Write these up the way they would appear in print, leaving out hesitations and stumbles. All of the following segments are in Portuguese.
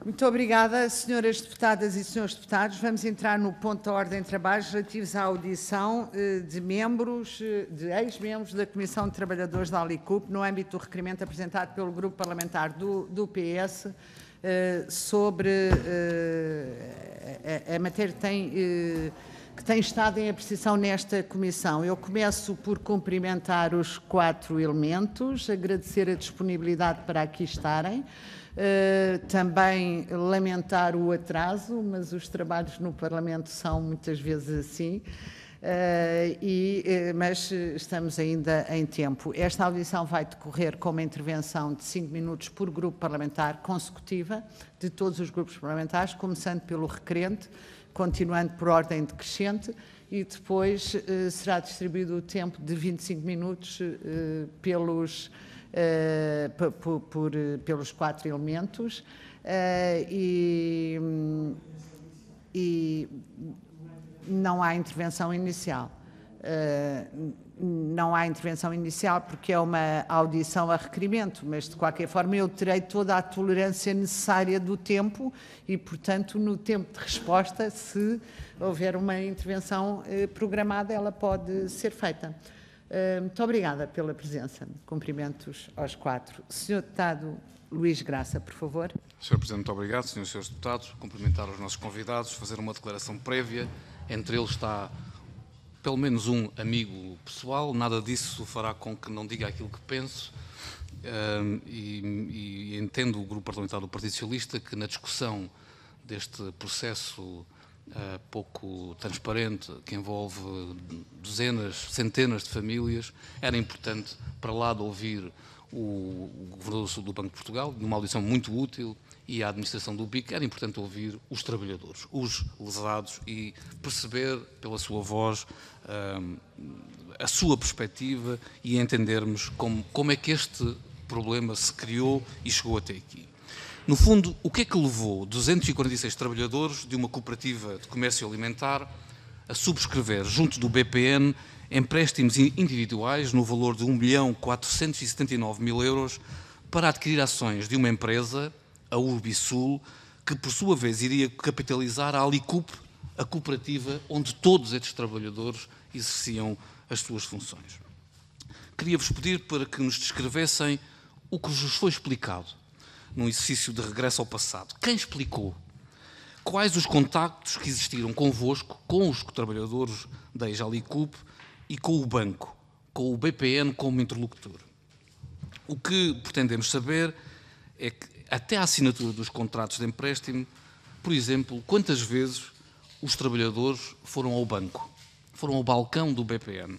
Muito obrigada, senhoras deputadas e senhores deputados. Vamos entrar no ponto da ordem de trabalhos relativos à audição de ex-membros da Comissão de Trabalhadores da Alicup no âmbito do requerimento apresentado pelo Grupo Parlamentar do PS sobre a matéria que tem estado em apreciação nesta comissão. Eu começo por cumprimentar os 4 elementos, agradecer a disponibilidade para aqui estarem. Também lamentar o atraso, mas os trabalhos no Parlamento são muitas vezes assim, mas estamos ainda em tempo. Esta audição vai decorrer com uma intervenção de 5 minutos por grupo parlamentar consecutiva, de todos os grupos parlamentares, começando pelo requerente, continuando por ordem decrescente, e depois será distribuído o tempo de 25 minutos pelos 4 elementos e não há intervenção inicial. Não há intervenção inicial porque é uma audição a requerimento, mas de qualquer forma eu terei toda a tolerância necessária do tempo e, portanto, no tempo de resposta, se houver uma intervenção programada, ela pode ser feita. Muito obrigada pela presença. Cumprimentos aos 4. Senhor Deputado Luís Graça, por favor. Sr. Presidente, muito obrigado. Senhores e senhores deputados, cumprimentar os nossos convidados, fazer uma declaração prévia. Entre eles está pelo menos um amigo pessoal. Nada disso fará com que não diga aquilo que penso. E entendo o Grupo Parlamentar do Partido Socialista que na discussão deste processo pouco transparente, que envolve centenas de famílias, era importante, para lá de ouvir o Governador do Banco de Portugal, numa audição muito útil, e a administração do BIC, era importante ouvir os trabalhadores, os lesados, e perceber pela sua voz a sua perspectiva e entendermos como é que este problema se criou e chegou até aqui. No fundo, o que é que levou 246 trabalhadores de uma cooperativa de comércio alimentar a subscrever, junto do BPN, empréstimos individuais no valor de 1.479.000 euros para adquirir ações de uma empresa, a Urbisul, que por sua vez iria capitalizar a Alicup, a cooperativa onde todos estes trabalhadores exerciam as suas funções. Queria-vos pedir para que nos descrevessem o que vos foi explicado num exercício de regresso ao passado. Quem explicou? Quais os contactos que existiram convosco, com os trabalhadores da Alicup e com o banco, com o BPN como interlocutor? O que pretendemos saber é que, até à assinatura dos contratos de empréstimo, por exemplo, quantas vezes os trabalhadores foram ao banco, foram ao balcão do BPN?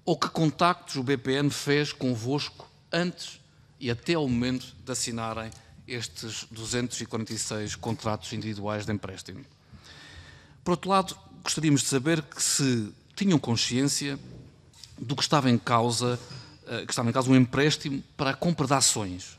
Ou que contactos o BPN fez convosco antes e até ao momento de assinarem estes 246 contratos individuais de empréstimo? Por outro lado, gostaríamos de saber que se tinham consciência do que estava em causa um empréstimo para a compra de ações.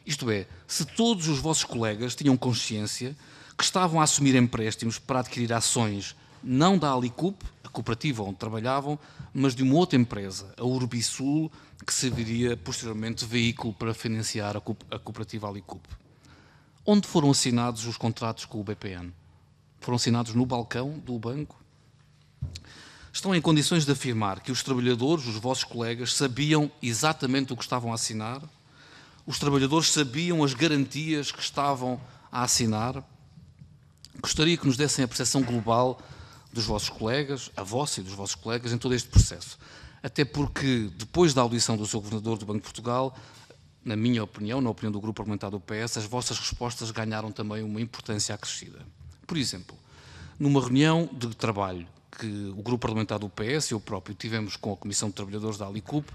Isto é, se todos os vossos colegas tinham consciência que estavam a assumir empréstimos para adquirir ações não da Alicup, a cooperativa onde trabalhavam, mas de uma outra empresa, a Urbisul, que serviria posteriormente de veículo para financiar a cooperativa Alicup. Onde foram assinados os contratos com o BPN? Foram assinados no balcão do banco? Estão em condições de afirmar que os trabalhadores, os vossos colegas, sabiam exatamente o que estavam a assinar? Os trabalhadores sabiam as garantias que estavam a assinar? Gostaria que nos dessem a percepção global dos vossos colegas, a vossa e dos vossos colegas, em todo este processo. Até porque, depois da audição do Sr. Governador do Banco de Portugal, na minha opinião, na opinião do Grupo Parlamentar do PS, as vossas respostas ganharam também uma importância acrescida. Por exemplo, numa reunião de trabalho que o Grupo Parlamentar do PS e eu próprio tivemos com a Comissão de Trabalhadores da Alicup,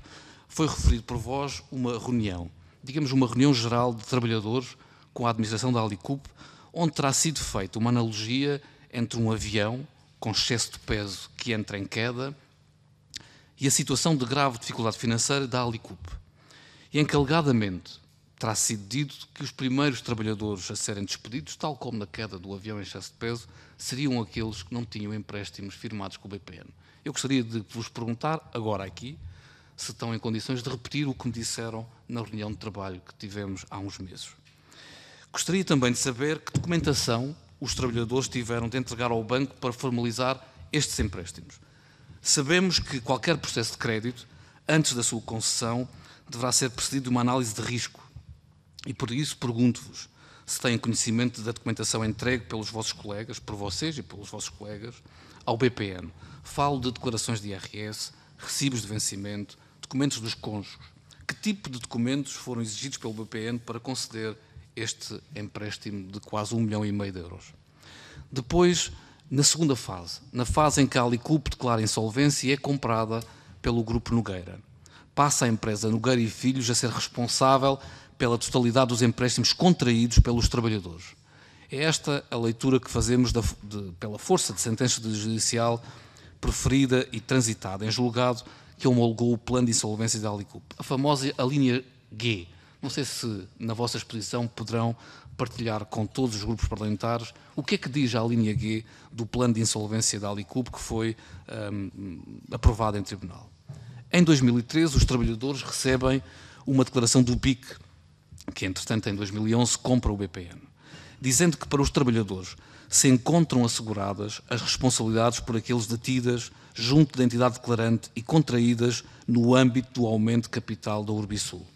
foi referido por vós uma reunião, digamos uma reunião geral de trabalhadores com a administração da Alicup, onde terá sido feita uma analogia entre um avião com excesso de peso que entra em queda e a situação de grave dificuldade financeira da Alicup. E em que, alegadamente, terá sido dito que os primeiros trabalhadores a serem despedidos, tal como na queda do avião em excesso de peso, seriam aqueles que não tinham empréstimos firmados com o BPN. Eu gostaria de vos perguntar, agora aqui, se estão em condições de repetir o que me disseram na reunião de trabalho que tivemos há uns meses. Gostaria também de saber que documentação os trabalhadores tiveram de entregar ao banco para formalizar estes empréstimos. Sabemos que qualquer processo de crédito, antes da sua concessão, deverá ser precedido de uma análise de risco. E por isso pergunto-vos se têm conhecimento da documentação entregue pelos vossos colegas, por vocês e pelos vossos colegas, ao BPN. Falo de declarações de IRS, recibos de vencimento, documentos dos cônjuges. Que tipo de documentos foram exigidos pelo BPN para conceder este empréstimo de quase 1,5 milhão de euros? Depois, na segunda fase, na fase em que a Alicup declara insolvência e é comprada pelo Grupo Nogueira, passa a empresa Nogueira e Filhos a ser responsável pela totalidade dos empréstimos contraídos pelos trabalhadores. É esta a leitura que fazemos pela força de sentença judicial proferida e transitada em julgado que homologou o plano de insolvência da Alicup. A famosa linha G. Não sei se na vossa exposição poderão partilhar com todos os grupos parlamentares o que é que diz a linha G do plano de insolvência da Alicup que foi aprovado em tribunal. Em 2013, os trabalhadores recebem uma declaração do BIC, que entretanto em 2011 compra o BPN, dizendo que para os trabalhadores se encontram asseguradas as responsabilidades por aqueles detidas junto da entidade declarante e contraídas no âmbito do aumento de capital da Urbisul.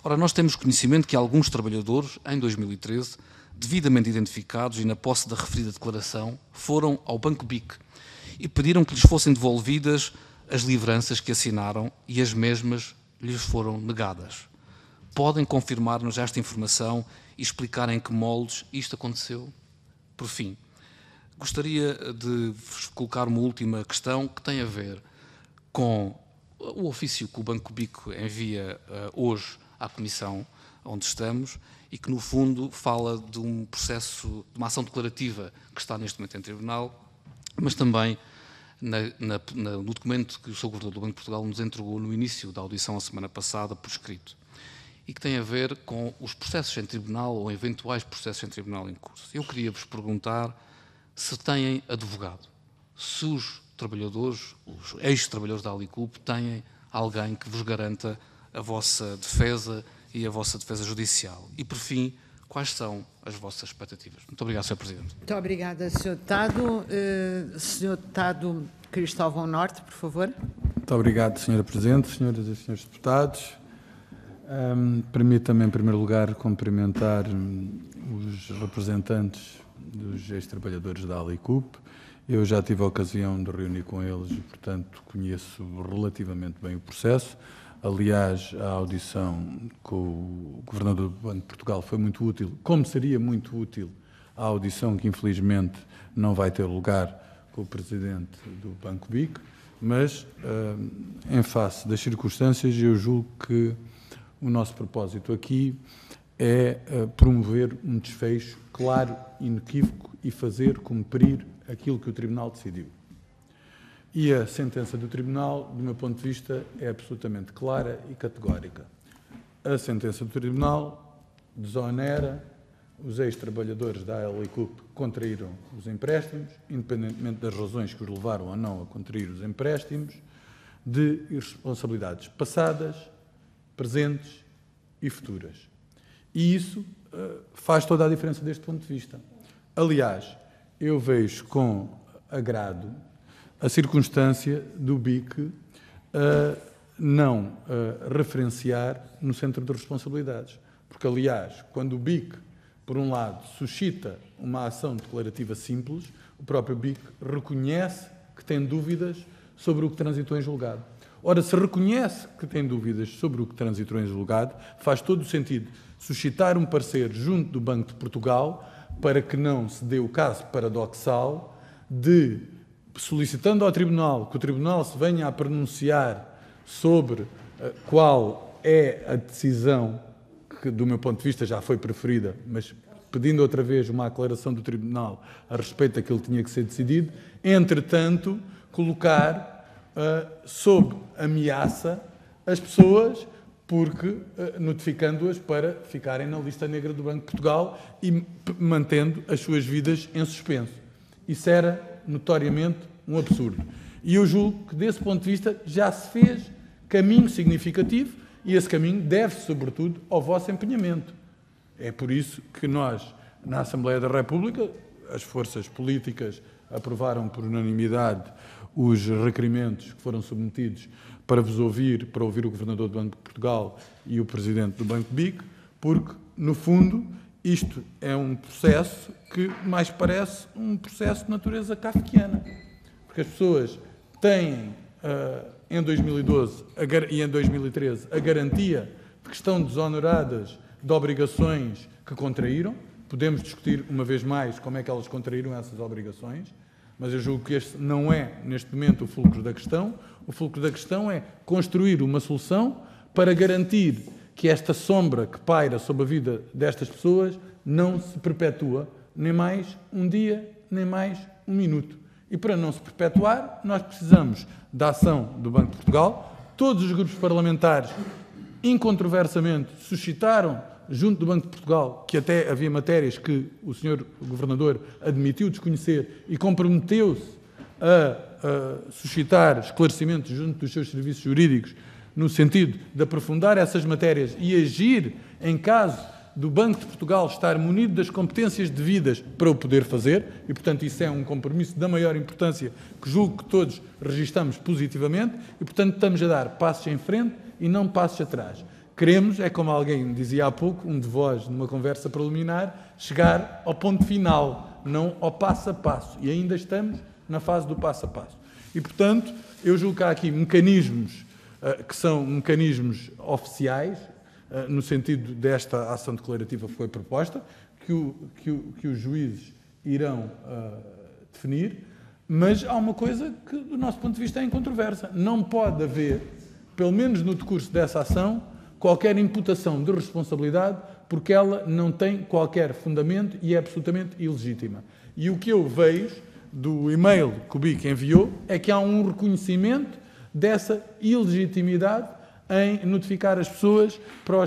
Ora, nós temos conhecimento que alguns trabalhadores, em 2013, devidamente identificados e na posse da referida declaração, foram ao Banco BIC e pediram que lhes fossem devolvidas as livranças que assinaram e as mesmas lhes foram negadas. Podem confirmar-nos esta informação e explicar em que moldes isto aconteceu? Por fim, gostaria de vos colocar uma última questão que tem a ver com o ofício que o Banco BIC envia hoje à Comissão onde estamos e que, no fundo, fala de um processo, de uma ação declarativa que está neste momento em tribunal, mas também no documento que o Sr. Governador do Banco de Portugal nos entregou no início da audição a semana passada por escrito e que tem a ver com os processos em tribunal ou eventuais processos em tribunal em curso. Eu queria vos perguntar se têm advogado, se os trabalhadores, os ex-trabalhadores da Alicup, têm alguém que vos garanta a vossa defesa e a vossa defesa judicial. E, por fim, quais são as vossas expectativas? Muito obrigado, Sr. Presidente. Muito obrigada, Sr. Deputado. Sr. Deputado Cristóvão Norte, por favor. Muito obrigado, Sra. Presidente, senhoras e senhores deputados. Permita-me, em primeiro lugar, cumprimentar os representantes dos ex-trabalhadores da Alicup. Eu já tive a ocasião de reunir com eles e, portanto, conheço relativamente bem o processo. Aliás, a audição com o Governador do Banco de Portugal foi muito útil, como seria muito útil a audição que, infelizmente, não vai ter lugar com o Presidente do Banco BIC, mas, em face das circunstâncias, eu julgo que o nosso propósito aqui é promover um desfecho claro, inequívoco e fazer cumprir aquilo que o Tribunal decidiu. E a sentença do Tribunal, do meu ponto de vista, é absolutamente clara e categórica. A sentença do Tribunal desonera os ex-trabalhadores da Alicup que contraíram os empréstimos, independentemente das razões que os levaram ou não a contrair os empréstimos, de irresponsabilidades passadas, presentes e futuras. E isso faz toda a diferença deste ponto de vista. Aliás, eu vejo com agrado a circunstância do BIC não referenciar no centro de responsabilidades. Porque, aliás, quando o BIC, por um lado, suscita uma ação declarativa simples, o próprio BIC reconhece que tem dúvidas sobre o que transitou em julgado. Ora, se reconhece que tem dúvidas sobre o que transitou em julgado, faz todo o sentido suscitar um parecer junto do Banco de Portugal para que não se dê o caso paradoxal de, solicitando ao Tribunal que o Tribunal se venha a pronunciar sobre qual é a decisão que, do meu ponto de vista, já foi preferida, mas pedindo outra vez uma aclaração do Tribunal a respeito daquilo que tinha que ser decidido, entretanto, colocar sob ameaça as pessoas, porque notificando-as para ficarem na lista negra do Banco de Portugal e mantendo as suas vidas em suspenso. Isso era notoriamente um absurdo. E eu julgo que, desse ponto de vista, já se fez caminho significativo e esse caminho deve-se, sobretudo, ao vosso empenhamento. É por isso que nós, na Assembleia da República, as forças políticas aprovaram por unanimidade os requerimentos que foram submetidos para vos ouvir, para ouvir o Governador do Banco de Portugal e o Presidente do Banco de BIC, porque, no fundo, isto é um processo que mais parece um processo de natureza kafkiana. Porque as pessoas têm, em 2012 e em 2013, a garantia de que estão desonoradas de obrigações que contraíram. Podemos discutir, uma vez mais, como é que elas contraíram essas obrigações, mas eu julgo que este não é, neste momento, o fulcro da questão. O fulcro da questão é construir uma solução para garantir que esta sombra que paira sobre a vida destas pessoas não se perpetua nem mais um dia, nem mais um minuto. E para não se perpetuar, nós precisamos da ação do Banco de Portugal. Todos os grupos parlamentares, incontroversamente, suscitaram, junto do Banco de Portugal, que até havia matérias que o Sr. Governador admitiu desconhecer e comprometeu-se a suscitar esclarecimentos junto dos seus serviços jurídicos, no sentido de aprofundar essas matérias e agir em caso do Banco de Portugal estar munido das competências devidas para o poder fazer, e, portanto, isso é um compromisso da maior importância que julgo que todos registamos positivamente, e, portanto, estamos a dar passos em frente e não passos atrás. Queremos, é como alguém dizia há pouco, um de vós, numa conversa preliminar, chegar ao ponto final, não ao passo a passo. E ainda estamos na fase do passo a passo. E, portanto, eu julgo que há aqui mecanismos que são mecanismos oficiais, no sentido desta ação declarativa que foi proposta, que os juízes irão definir, mas há uma coisa que, do nosso ponto de vista, é incontroversa. Não pode haver, pelo menos no decurso dessa ação, qualquer imputação de responsabilidade, porque ela não tem qualquer fundamento e é absolutamente ilegítima. E o que eu vejo do e-mail que o BIC enviou é que há um reconhecimento dessa ilegitimidade em notificar as pessoas para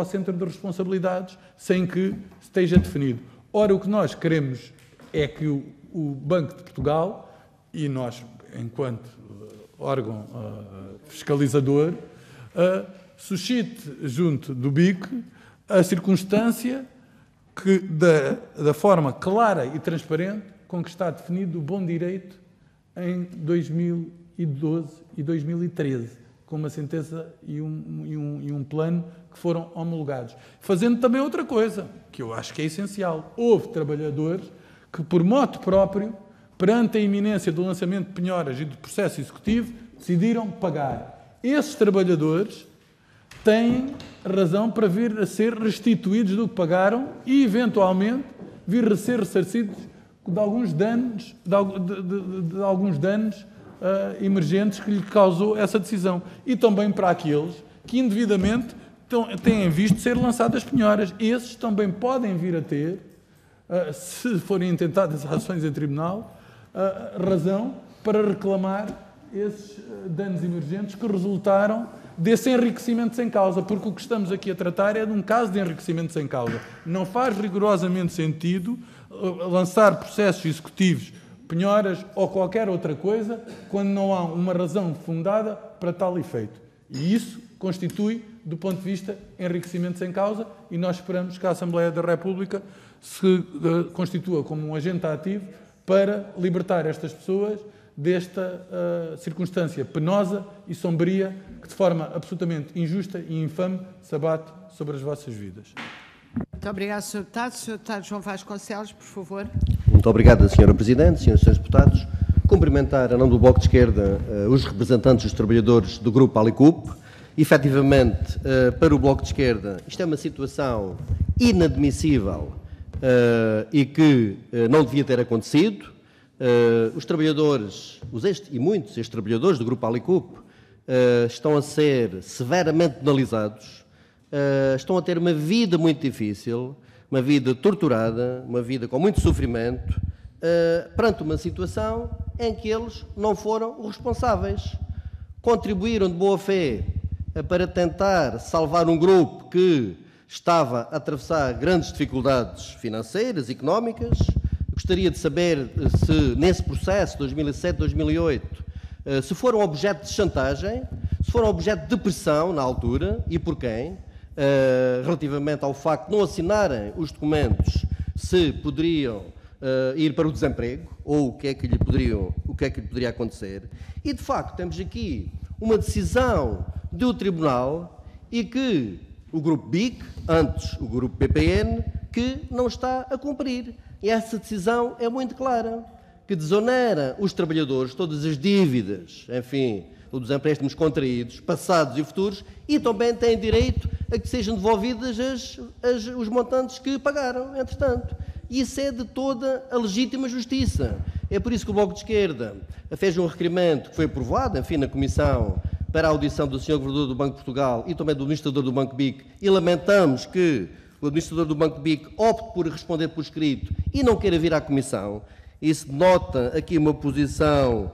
o centro de responsabilidades sem que esteja definido. Ora, o que nós queremos é que o Banco de Portugal, e nós, enquanto órgão fiscalizador, suscite junto do BIC a circunstância que, da forma clara e transparente com que está definido o bom direito em 2012 e 2013, com uma sentença e um plano que foram homologados. Fazendo também outra coisa, que eu acho que é essencial. Houve trabalhadores que, por moto próprio, perante a iminência do lançamento de penhoras e do processo executivo, decidiram pagar. Esses trabalhadores têm razão para vir a ser restituídos do que pagaram e, eventualmente, vir a ser ressarcidos de alguns danos, de alguns danos emergentes que lhe causou essa decisão. E também para aqueles que, indevidamente, têm visto ser lançadas penhoras. Esses também podem vir a ter, se forem intentadas ações em tribunal, razão para reclamar esses danos emergentes que resultaram desse enriquecimento sem causa, porque o que estamos aqui a tratar é de um caso de enriquecimento sem causa. Não faz rigorosamente sentido lançar processos executivos, penhoras ou qualquer outra coisa, quando não há uma razão fundada para tal efeito. E isso constitui, do ponto de vista, enriquecimento sem causa, e nós esperamos que a Assembleia da República se constitua como um agente ativo para libertar estas pessoas desta circunstância penosa e sombria que, de forma absolutamente injusta e infame, se abate sobre as vossas vidas. Muito obrigado, Sr. Deputado. Sr. Deputado João Vasconcelos, por favor. Muito obrigado, Sra. Presidente, Srs. e Srs. Deputados. Cumprimentar, a nome do Bloco de Esquerda, os representantes dos trabalhadores do Grupo Alicup. Efetivamente, para o Bloco de Esquerda, isto é uma situação inadmissível e que não devia ter acontecido. Os trabalhadores, e muitos ex-trabalhadores do Grupo Alicup, estão a ser severamente penalizados, estão a ter uma vida muito difícil, uma vida torturada, uma vida com muito sofrimento, perante uma situação em que eles não foram os responsáveis. Contribuíram de boa fé para tentar salvar um grupo que estava a atravessar grandes dificuldades financeiras, económicas. Gostaria de saber se, nesse processo, 2007-2008, se foram objeto de chantagem, se foram objeto de pressão na altura e por quem. relativamente ao facto de não assinarem os documentos, se poderiam ir para o desemprego, ou o que é que lhe poderia acontecer. E, de facto, temos aqui uma decisão do Tribunal e que o Grupo BIC, antes o Grupo PPN, que não está a cumprir. E essa decisão é muito clara, que desonera os trabalhadores, todas as dívidas, enfim, dos empréstimos contraídos, passados e futuros, e também têm direito a que sejam devolvidas os montantes que pagaram, entretanto. E isso é de toda a legítima justiça. É por isso que o Bloco de Esquerda fez um requerimento que foi aprovado, enfim, na Comissão, para a audição do Sr. Governador do Banco de Portugal e também do Administrador do Banco BIC, e lamentamos que o Administrador do Banco BIC opte por responder por escrito e não queira vir à Comissão. Isso denota aqui uma posição,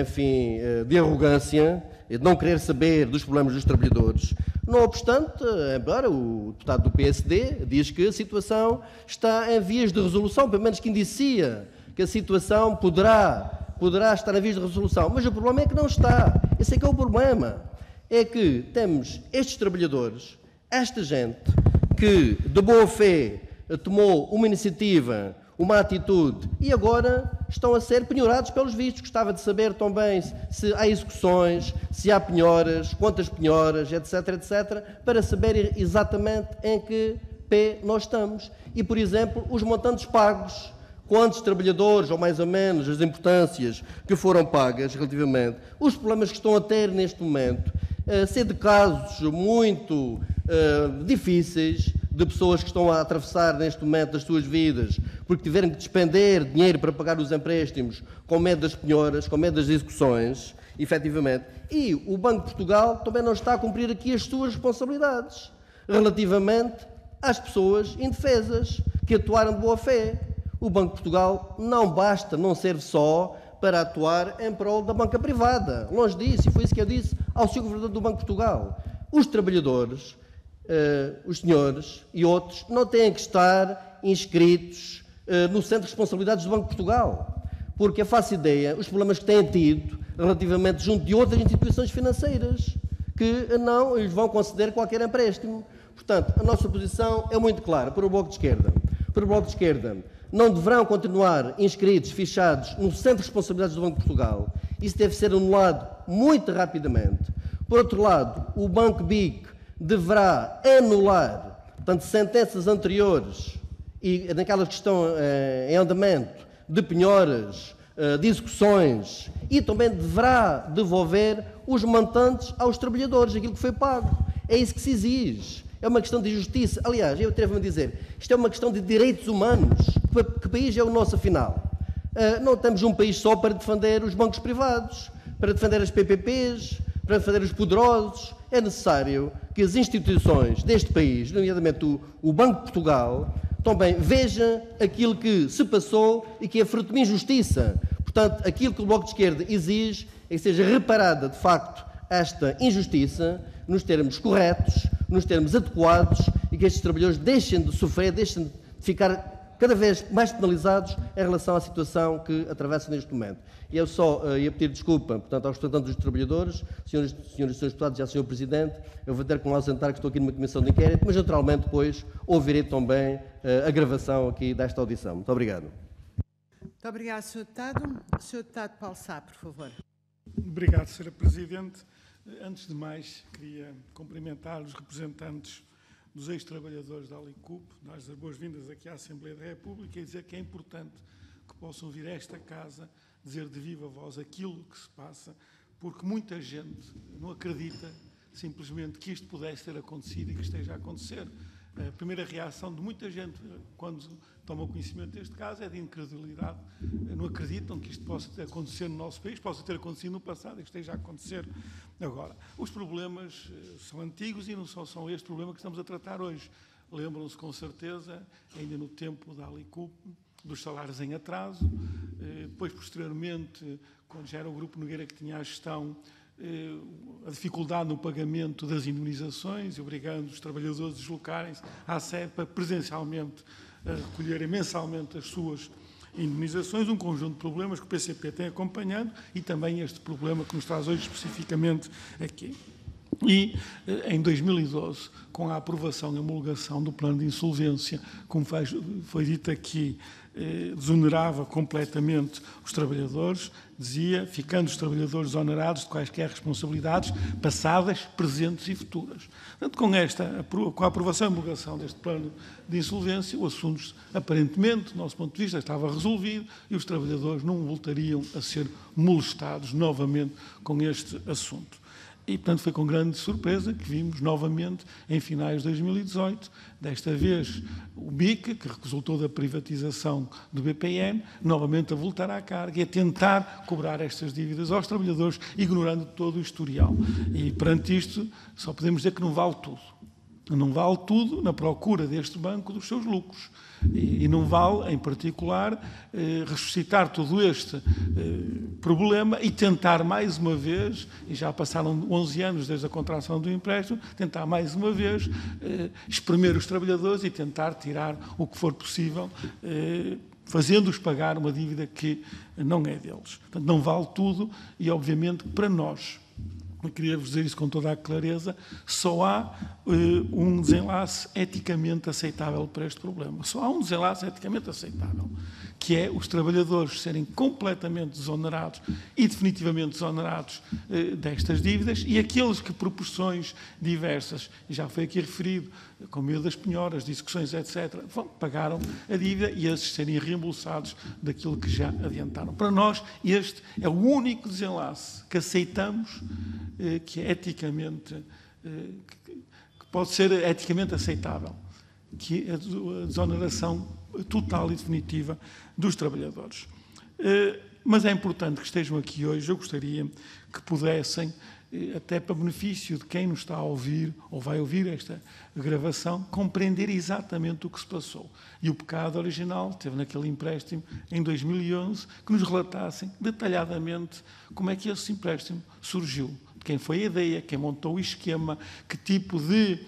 enfim, de arrogância, de não querer saber dos problemas dos trabalhadores. Não obstante, embora o deputado do PSD diz que a situação está em vias de resolução, pelo menos que indicia que a situação poderá estar em vias de resolução. Mas o problema é que não está. Esse é que é o problema. É que temos estes trabalhadores, esta gente, que de boa fé tomou uma iniciativa, uma atitude, e agora estão a ser penhorados pelos vistos. Gostava de saber também se há execuções, se há penhoras, quantas penhoras, etc., etc., para saber exatamente em que pé nós estamos. E, por exemplo, os montantes pagos, quantos trabalhadores, ou mais ou menos, as importâncias que foram pagas relativamente, os problemas que estão a ter neste momento, ser de casos muito difíceis, de pessoas que estão a atravessar neste momento as suas vidas, porque tiveram que despender dinheiro para pagar os empréstimos, com medo das penhoras, com medo das execuções, efetivamente. E o Banco de Portugal também não está a cumprir aqui as suas responsabilidades, relativamente às pessoas indefesas, que atuaram de boa fé. O Banco de Portugal não basta, não serve só para atuar em prol da banca privada. Longe disso, e foi isso que eu disse ao Sr. Governador do Banco de Portugal. Os trabalhadores, os senhores e outros, não têm que estar inscritos no Centro de Responsabilidades do Banco de Portugal, porque eu faço ideia, os problemas que têm tido relativamente junto de outras instituições financeiras, que não lhes vão conceder qualquer empréstimo. Portanto, a nossa posição é muito clara para o Bloco de Esquerda. Para o Bloco de Esquerda, não deverão continuar inscritos, fichados no Centro de Responsabilidades do Banco de Portugal. Isso deve ser anulado muito rapidamente. Por outro lado, o Banco BIC deverá anular, portanto, sentenças anteriores e naquelas que estão em andamento de penhoras, de execuções, e também deverá devolver os montantes aos trabalhadores, aquilo que foi pago. É isso que se exige. É uma questão de justiça. Aliás, eu atrevo-me a dizer, isto é uma questão de direitos humanos. Que país é o nosso, afinal? Não temos um país só para defender os bancos privados, para defender as PPPs, para defender os poderosos. É necessário que as instituições deste país, nomeadamente o Banco de Portugal, também veja aquilo que se passou e que é fruto de uma injustiça. Portanto, aquilo que o Bloco de Esquerda exige é que seja reparada, de facto, esta injustiça, nos termos corretos, nos termos adequados, e que estes trabalhadores deixem de sofrer, deixem de ficar cada vez mais penalizados em relação à situação que atravessam neste momento. E eu só ia pedir desculpa, portanto, aos representantes dos trabalhadores, senhores e senhores deputados e ao Sr. Presidente, eu vou ter que me ausentar, que estou aqui numa comissão de inquérito, mas naturalmente depois ouvirei também a gravação aqui desta audição. Muito obrigado. Muito obrigado, Sr. Deputado. Sr. Deputado Paulo Sá, por favor. Obrigado, Sra. Presidente. Antes de mais, queria cumprimentar os representantes dos ex-trabalhadores da Alicup, dar as boas-vindas aqui à Assembleia da República e dizer que é importante que possam vir a esta casa dizer de viva voz aquilo que se passa, porque muita gente não acredita simplesmente que isto pudesse ter acontecido e que esteja a acontecer. A primeira reação de muita gente quando toma conhecimento deste caso é de incredulidade. Não acreditam que isto possa ter acontecido no nosso país, possa ter acontecido no passado e que esteja a acontecer agora. Os problemas são antigos e não só são este problema que estamos a tratar hoje. Lembram-se com certeza, ainda no tempo da Alicup, dos salários em atraso, depois posteriormente, quando já era o Grupo Nogueira que tinha a gestão, a dificuldade no pagamento das indemnizações, obrigando os trabalhadores a deslocarem-se à sede para presencialmente recolherem mensalmente as suas indemnizações, um conjunto de problemas que o PCP tem acompanhado e também este problema que nos traz hoje especificamente aqui. E, em 2012, com a aprovação e homologação do plano de insolvência, como foi dito aqui, desonerava completamente os trabalhadores, dizia, ficando os trabalhadores exonerados de quaisquer responsabilidades passadas, presentes e futuras. Portanto, com a aprovação e homologação deste plano de insolvência, o assunto, aparentemente, do nosso ponto de vista, estava resolvido e os trabalhadores não voltariam a ser molestados novamente com este assunto. E, portanto, foi com grande surpresa que vimos novamente, em finais de 2018, desta vez o BIC, que resultou da privatização do BPN, novamente a voltar à carga e a tentar cobrar estas dívidas aos trabalhadores, ignorando todo o historial. E, perante isto, só podemos dizer que não vale tudo. Não vale tudo na procura deste banco dos seus lucros. E não vale, em particular, ressuscitar todo este problema e tentar mais uma vez, e já passaram 11 anos desde a contração do empréstimo, tentar mais uma vez espremer os trabalhadores e tentar tirar o que for possível, fazendo-os pagar uma dívida que não é deles. Portanto, não vale tudo e, obviamente, para nós, eu queria vos dizer isso com toda a clareza, só há um desenlace eticamente aceitável para este problema. Só há um desenlace eticamente aceitável, que é os trabalhadores serem completamente desonerados e definitivamente desonerados destas dívidas e aqueles que, por pressões diversas, e já foi aqui referido, com medo das penhoras, discussões, etc., pagaram a dívida e esses serem reembolsados daquilo que já adiantaram. Para nós, este é o único desenlace que aceitamos, que é eticamente, que pode ser eticamente aceitável, que é a desoneração total e definitiva dos trabalhadores. Mas é importante que estejam aqui hoje, eu gostaria que pudessem, até para benefício de quem nos está a ouvir, ou vai ouvir esta gravação, compreender exatamente o que se passou. E o pecado original teve naquele empréstimo, em 2011, que nos relatassem detalhadamente como é que esse empréstimo surgiu, de quem foi a ideia, quem montou o esquema, que tipo de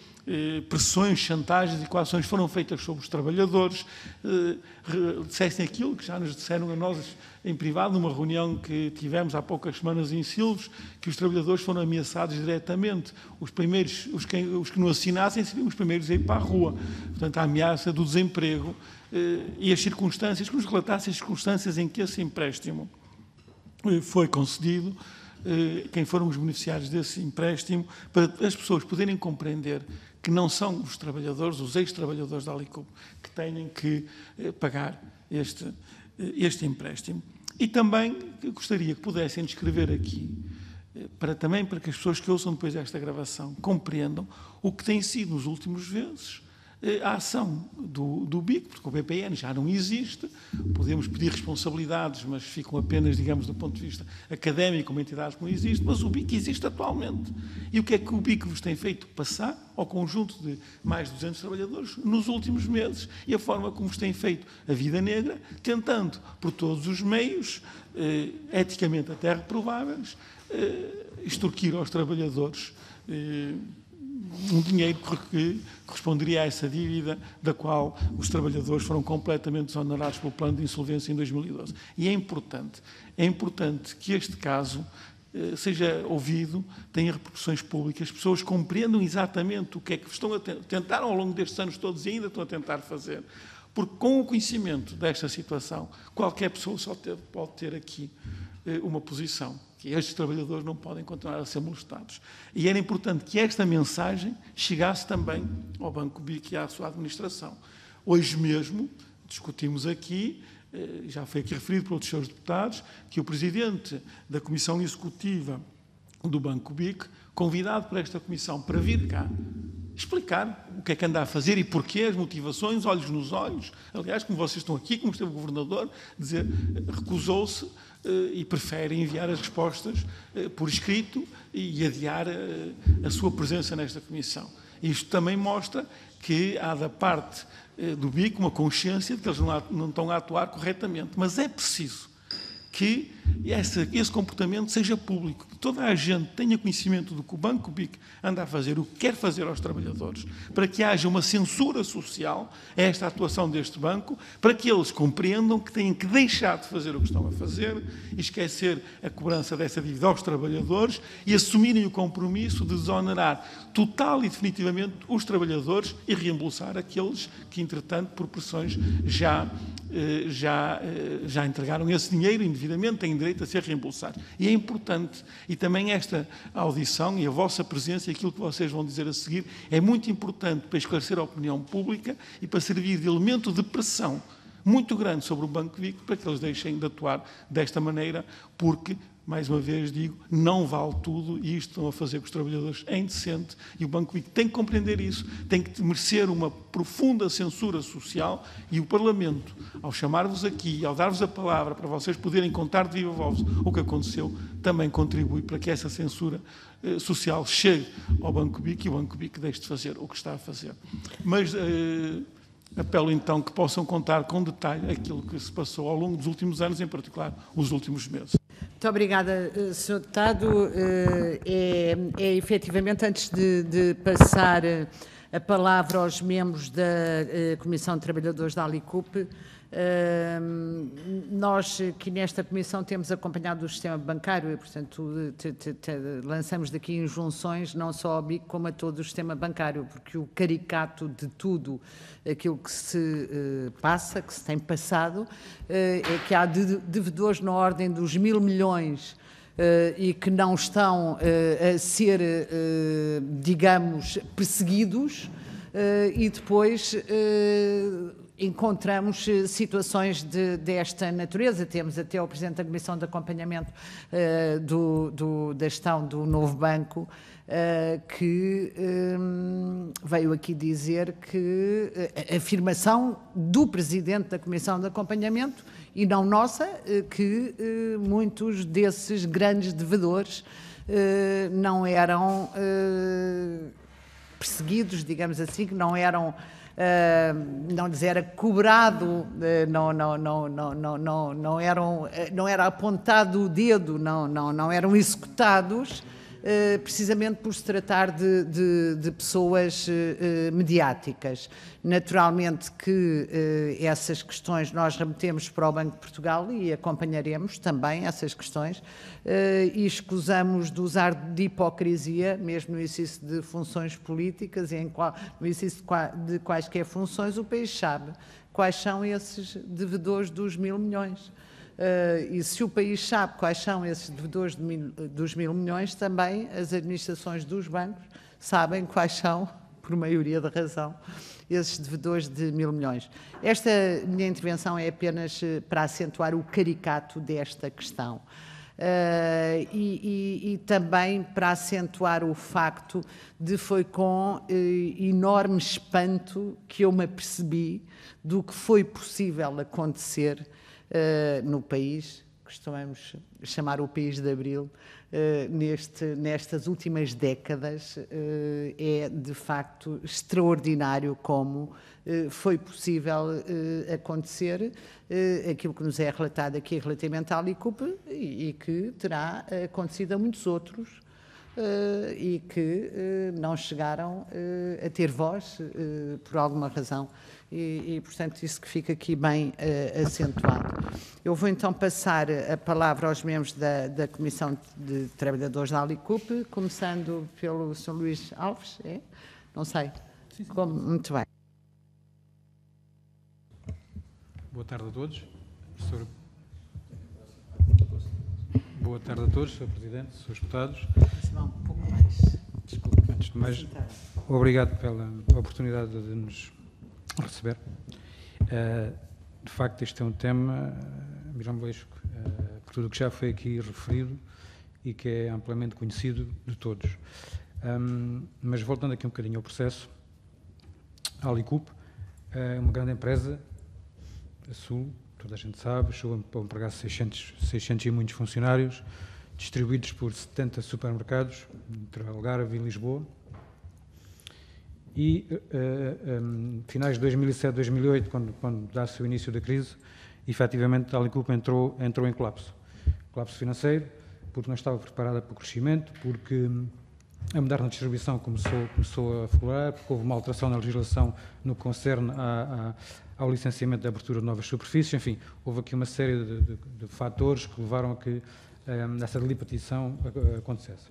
pressões, chantagens e coações foram feitas sobre os trabalhadores, dissessem aquilo que já nos disseram a nós em privado, numa reunião que tivemos há poucas semanas em Silves, que os trabalhadores foram ameaçados diretamente. Os que não assinassem seriam os primeiros a ir para a rua. Portanto, a ameaça do desemprego e as circunstâncias, que nos relatassem as circunstâncias em que esse empréstimo foi concedido, quem foram os beneficiários desse empréstimo, para as pessoas poderem compreender que não são os trabalhadores, os ex-trabalhadores da Alicup, que têm que pagar este empréstimo. E também gostaria que pudessem descrever aqui, também para que as pessoas que ouçam depois desta gravação compreendam o que tem sido nos últimos meses a ação do BIC, porque o BPN já não existe, podemos pedir responsabilidades, mas ficam apenas, digamos, do ponto de vista académico, uma entidade que não existe, mas o BIC existe atualmente. E o que é que o BIC vos tem feito passar ao conjunto de mais de 200 trabalhadores nos últimos meses e a forma como vos tem feito a vida negra, tentando, por todos os meios, eticamente até reprováveis, extorquir aos trabalhadores um dinheiro que corresponderia a essa dívida da qual os trabalhadores foram completamente desonerados pelo plano de insolvência em 2012. E é importante que este caso seja ouvido, tenha repercussões públicas, as pessoas compreendam exatamente o que é que estão a tentar ao longo destes anos todos e ainda estão a tentar fazer. Porque com o conhecimento desta situação, qualquer pessoa pode ter aqui uma posição, que estes trabalhadores não podem continuar a ser molestados. E era importante que esta mensagem chegasse também ao Banco BIC e à sua administração. Hoje mesmo discutimos aqui, já foi aqui referido por outros senhores deputados, que o Presidente da Comissão Executiva do Banco BIC, convidado por esta Comissão para vir cá explicar o que é que anda a fazer e porquê, as motivações, olhos nos olhos. Aliás, como vocês estão aqui, como esteve o Governador, recusou-se e prefere enviar as respostas por escrito e adiar a sua presença nesta Comissão. Isto também mostra que há da parte do BIC uma consciência de que eles não estão a atuar corretamente. Mas é preciso que esse comportamento seja público, que toda a gente tenha conhecimento do que o Banco BIC anda a fazer, o que quer fazer aos trabalhadores, para que haja uma censura social a esta atuação deste banco, para que eles compreendam que têm que deixar de fazer o que estão a fazer e esquecer a cobrança dessa dívida aos trabalhadores e assumirem o compromisso de desonerar total e definitivamente os trabalhadores e reembolsar aqueles que, entretanto, por pressões já entregaram esse dinheiro indevidamente, têm direito a ser reembolsados. E é importante, e também esta audição e a vossa presença e aquilo que vocês vão dizer a seguir é muito importante para esclarecer a opinião pública e para servir de elemento de pressão muito grande sobre o Banco BIC para que eles deixem de atuar desta maneira, porque, mais uma vez digo, não vale tudo e isto estão a fazer com os trabalhadores é indecente e o Banco BIC tem que compreender isso, tem que merecer uma profunda censura social e o Parlamento, ao chamar-vos aqui, ao dar-vos a palavra para vocês poderem contar de viva voz o que aconteceu, também contribui para que essa censura social chegue ao Banco BIC e o Banco BIC deixe de fazer o que está a fazer. Mas apelo então que possam contar com detalhe aquilo que se passou ao longo dos últimos anos, em particular os últimos meses. Muito obrigada, Sr. Deputado. Efetivamente, antes de passar a palavra aos membros da Comissão de Trabalhadores da ALICUP, nós aqui nesta Comissão temos acompanhado o sistema bancário e, portanto, lançamos daqui injunções não só ao BIC como a todo o sistema bancário, porque o caricato de tudo aquilo que se passa, que se tem passado, é que há devedores na ordem dos 1.000 milhões e que não estão a ser, digamos, perseguidos e depois encontramos situações desta natureza. Temos até o Presidente da Comissão de Acompanhamento da gestão do novo banco que veio aqui dizer que a afirmação do Presidente da Comissão de Acompanhamento e não nossa, que muitos desses grandes devedores não eram perseguidos, digamos assim, que não eram não lhes era cobrado, não era apontado o dedo, não eram executados, precisamente por se tratar de pessoas mediáticas. Naturalmente que essas questões nós remetemos para o Banco de Portugal e acompanharemos também essas questões e escusamos de usar de hipocrisia, mesmo no exercício de funções políticas e no exercício de quaisquer funções, o país sabe quais são esses devedores dos 1.000 milhões. E se o país sabe quais são esses devedores dos 1.000 milhões, também as administrações dos bancos sabem quais são, por maioria da razão, esses devedores de 1.000 milhões. Esta minha intervenção é apenas para acentuar o caricato desta questão. E também para acentuar o facto de foi com enorme espanto que eu me apercebi do que foi possível acontecer no país, costumamos chamar o país de Abril, nestas últimas décadas. É de facto extraordinário como foi possível acontecer aquilo que nos é relatado aqui relativamente à ALICUP e que terá acontecido a muitos outros e que não chegaram a ter voz por alguma razão. E, portanto, isso que fica aqui bem acentuado. Eu vou então passar a palavra aos membros da Comissão de Trabalhadores da ALICUP, começando pelo Sr. Luís Alves, é? Não sei. Sim. Como? Muito bem. Boa tarde a todos. Boa tarde a todos, Sr. Presidente, Srs. Deputados. Um pouco mais. Desculpe. Antes de mais, obrigado pela oportunidade de nos receber. De facto, este é um tema mirambulesco, por tudo o que já foi aqui referido e que é amplamente conhecido de todos. Mas voltando aqui um bocadinho ao processo, a ALICUP é uma grande empresa, a Sul, toda a gente sabe, chegou a empregar 600 e muitos funcionários, distribuídos por 70 supermercados, entre Algarve e Lisboa. E, finais de 2007, 2008, quando dá-se o início da crise, efetivamente a ALICUP entrou em colapso. colapso financeiro, porque não estava preparada para o crescimento, porque a moderna distribuição começou a aflorar, porque houve uma alteração na legislação no que concerne ao licenciamento da abertura de novas superfícies, enfim, houve aqui uma série de fatores que levaram a que essa delipatização acontecesse.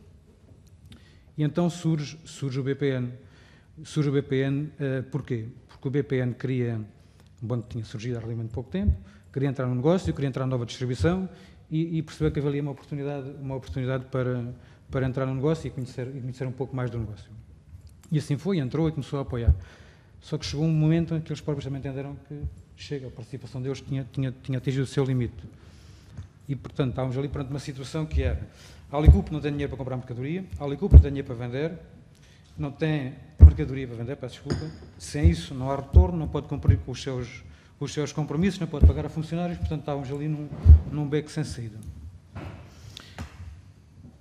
E então surge o BPN. Surge o BPN porquê? Porque o BPN queria, um banco que tinha surgido há relativamente pouco tempo, queria entrar no negócio, queria entrar na nova distribuição e percebeu que havia uma oportunidade para entrar no negócio e conhecer um pouco mais do negócio. E assim foi, entrou e começou a apoiar. Só que chegou um momento em que eles próprios também entenderam que chega, a participação deles tinha atingido o seu limite. E, portanto, estávamos ali perante uma situação que era: a Alicup não tem dinheiro para comprar mercadoria, a Alicup não tem dinheiro para vender, não tem mercadoria para vender, peço desculpa, sem isso não há retorno, não pode cumprir com os seus compromissos, não pode pagar a funcionários, portanto estávamos ali num beco sem saída.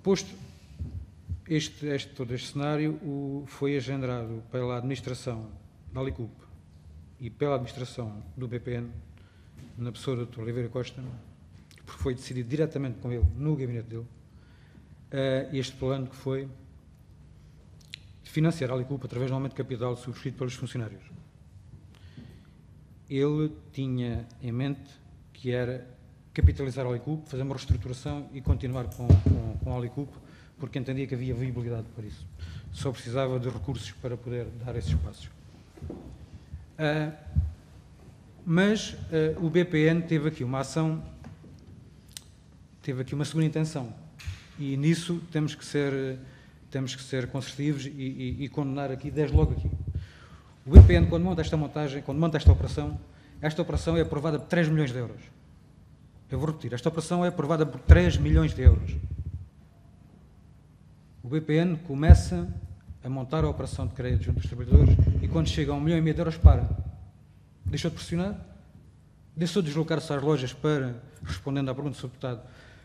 Posto todo este cenário, foi agendado pela administração da Alicup e pela administração do BPN, na pessoa do Dr. Oliveira Costa, porque foi decidido diretamente com ele, no gabinete dele, este plano que foi financiar a Alicup através de um aumento de capital subscrito pelos funcionários. Ele tinha em mente que era capitalizar a Alicup, fazer uma reestruturação e continuar com a Alicup, porque entendia que havia viabilidade para isso. Só precisava de recursos para poder dar esses passos. Mas o BPN teve aqui uma ação, teve aqui uma segunda intenção, e nisso temos que ser construtivos e condenar aqui, desde logo aqui. O BPN, quando monta esta montagem, quando monta esta operação é aprovada por 3 milhões de euros. Eu vou repetir, esta operação é aprovada por 3 milhões de euros. O BPN começa a montar a operação de crédito junto dos trabalhadores e quando chega a 1,5 milhão de euros para. Deixou de pressionar, deixou de deslocar-se às lojas para, respondendo à pergunta do Sr. Deputado,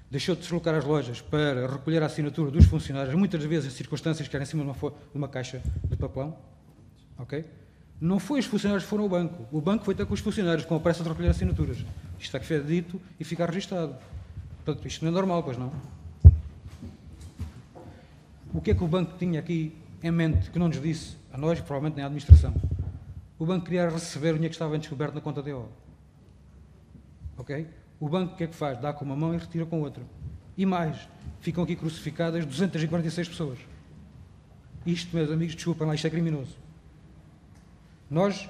deixou de deslocar às lojas para recolher a assinatura dos funcionários, muitas vezes em circunstâncias que eram em cima de uma caixa de papelão. Ok? Não foi os funcionários que foram ao banco. O banco foi ter com os funcionários com a pressa de recolher assinaturas. Isto está que ser dito e ficar registado. Portanto, isto não é normal, pois não? O que é que o banco tinha aqui em mente que não nos disse, a nós, provavelmente nem à administração? O banco queria receber o dinheiro que estava em descoberto na conta DO. Ok? O banco o que é que faz? Dá com uma mão e retira com a outra. E mais, ficam aqui crucificadas 246 pessoas. Isto, meus amigos, desculpem lá, isto é criminoso. Nós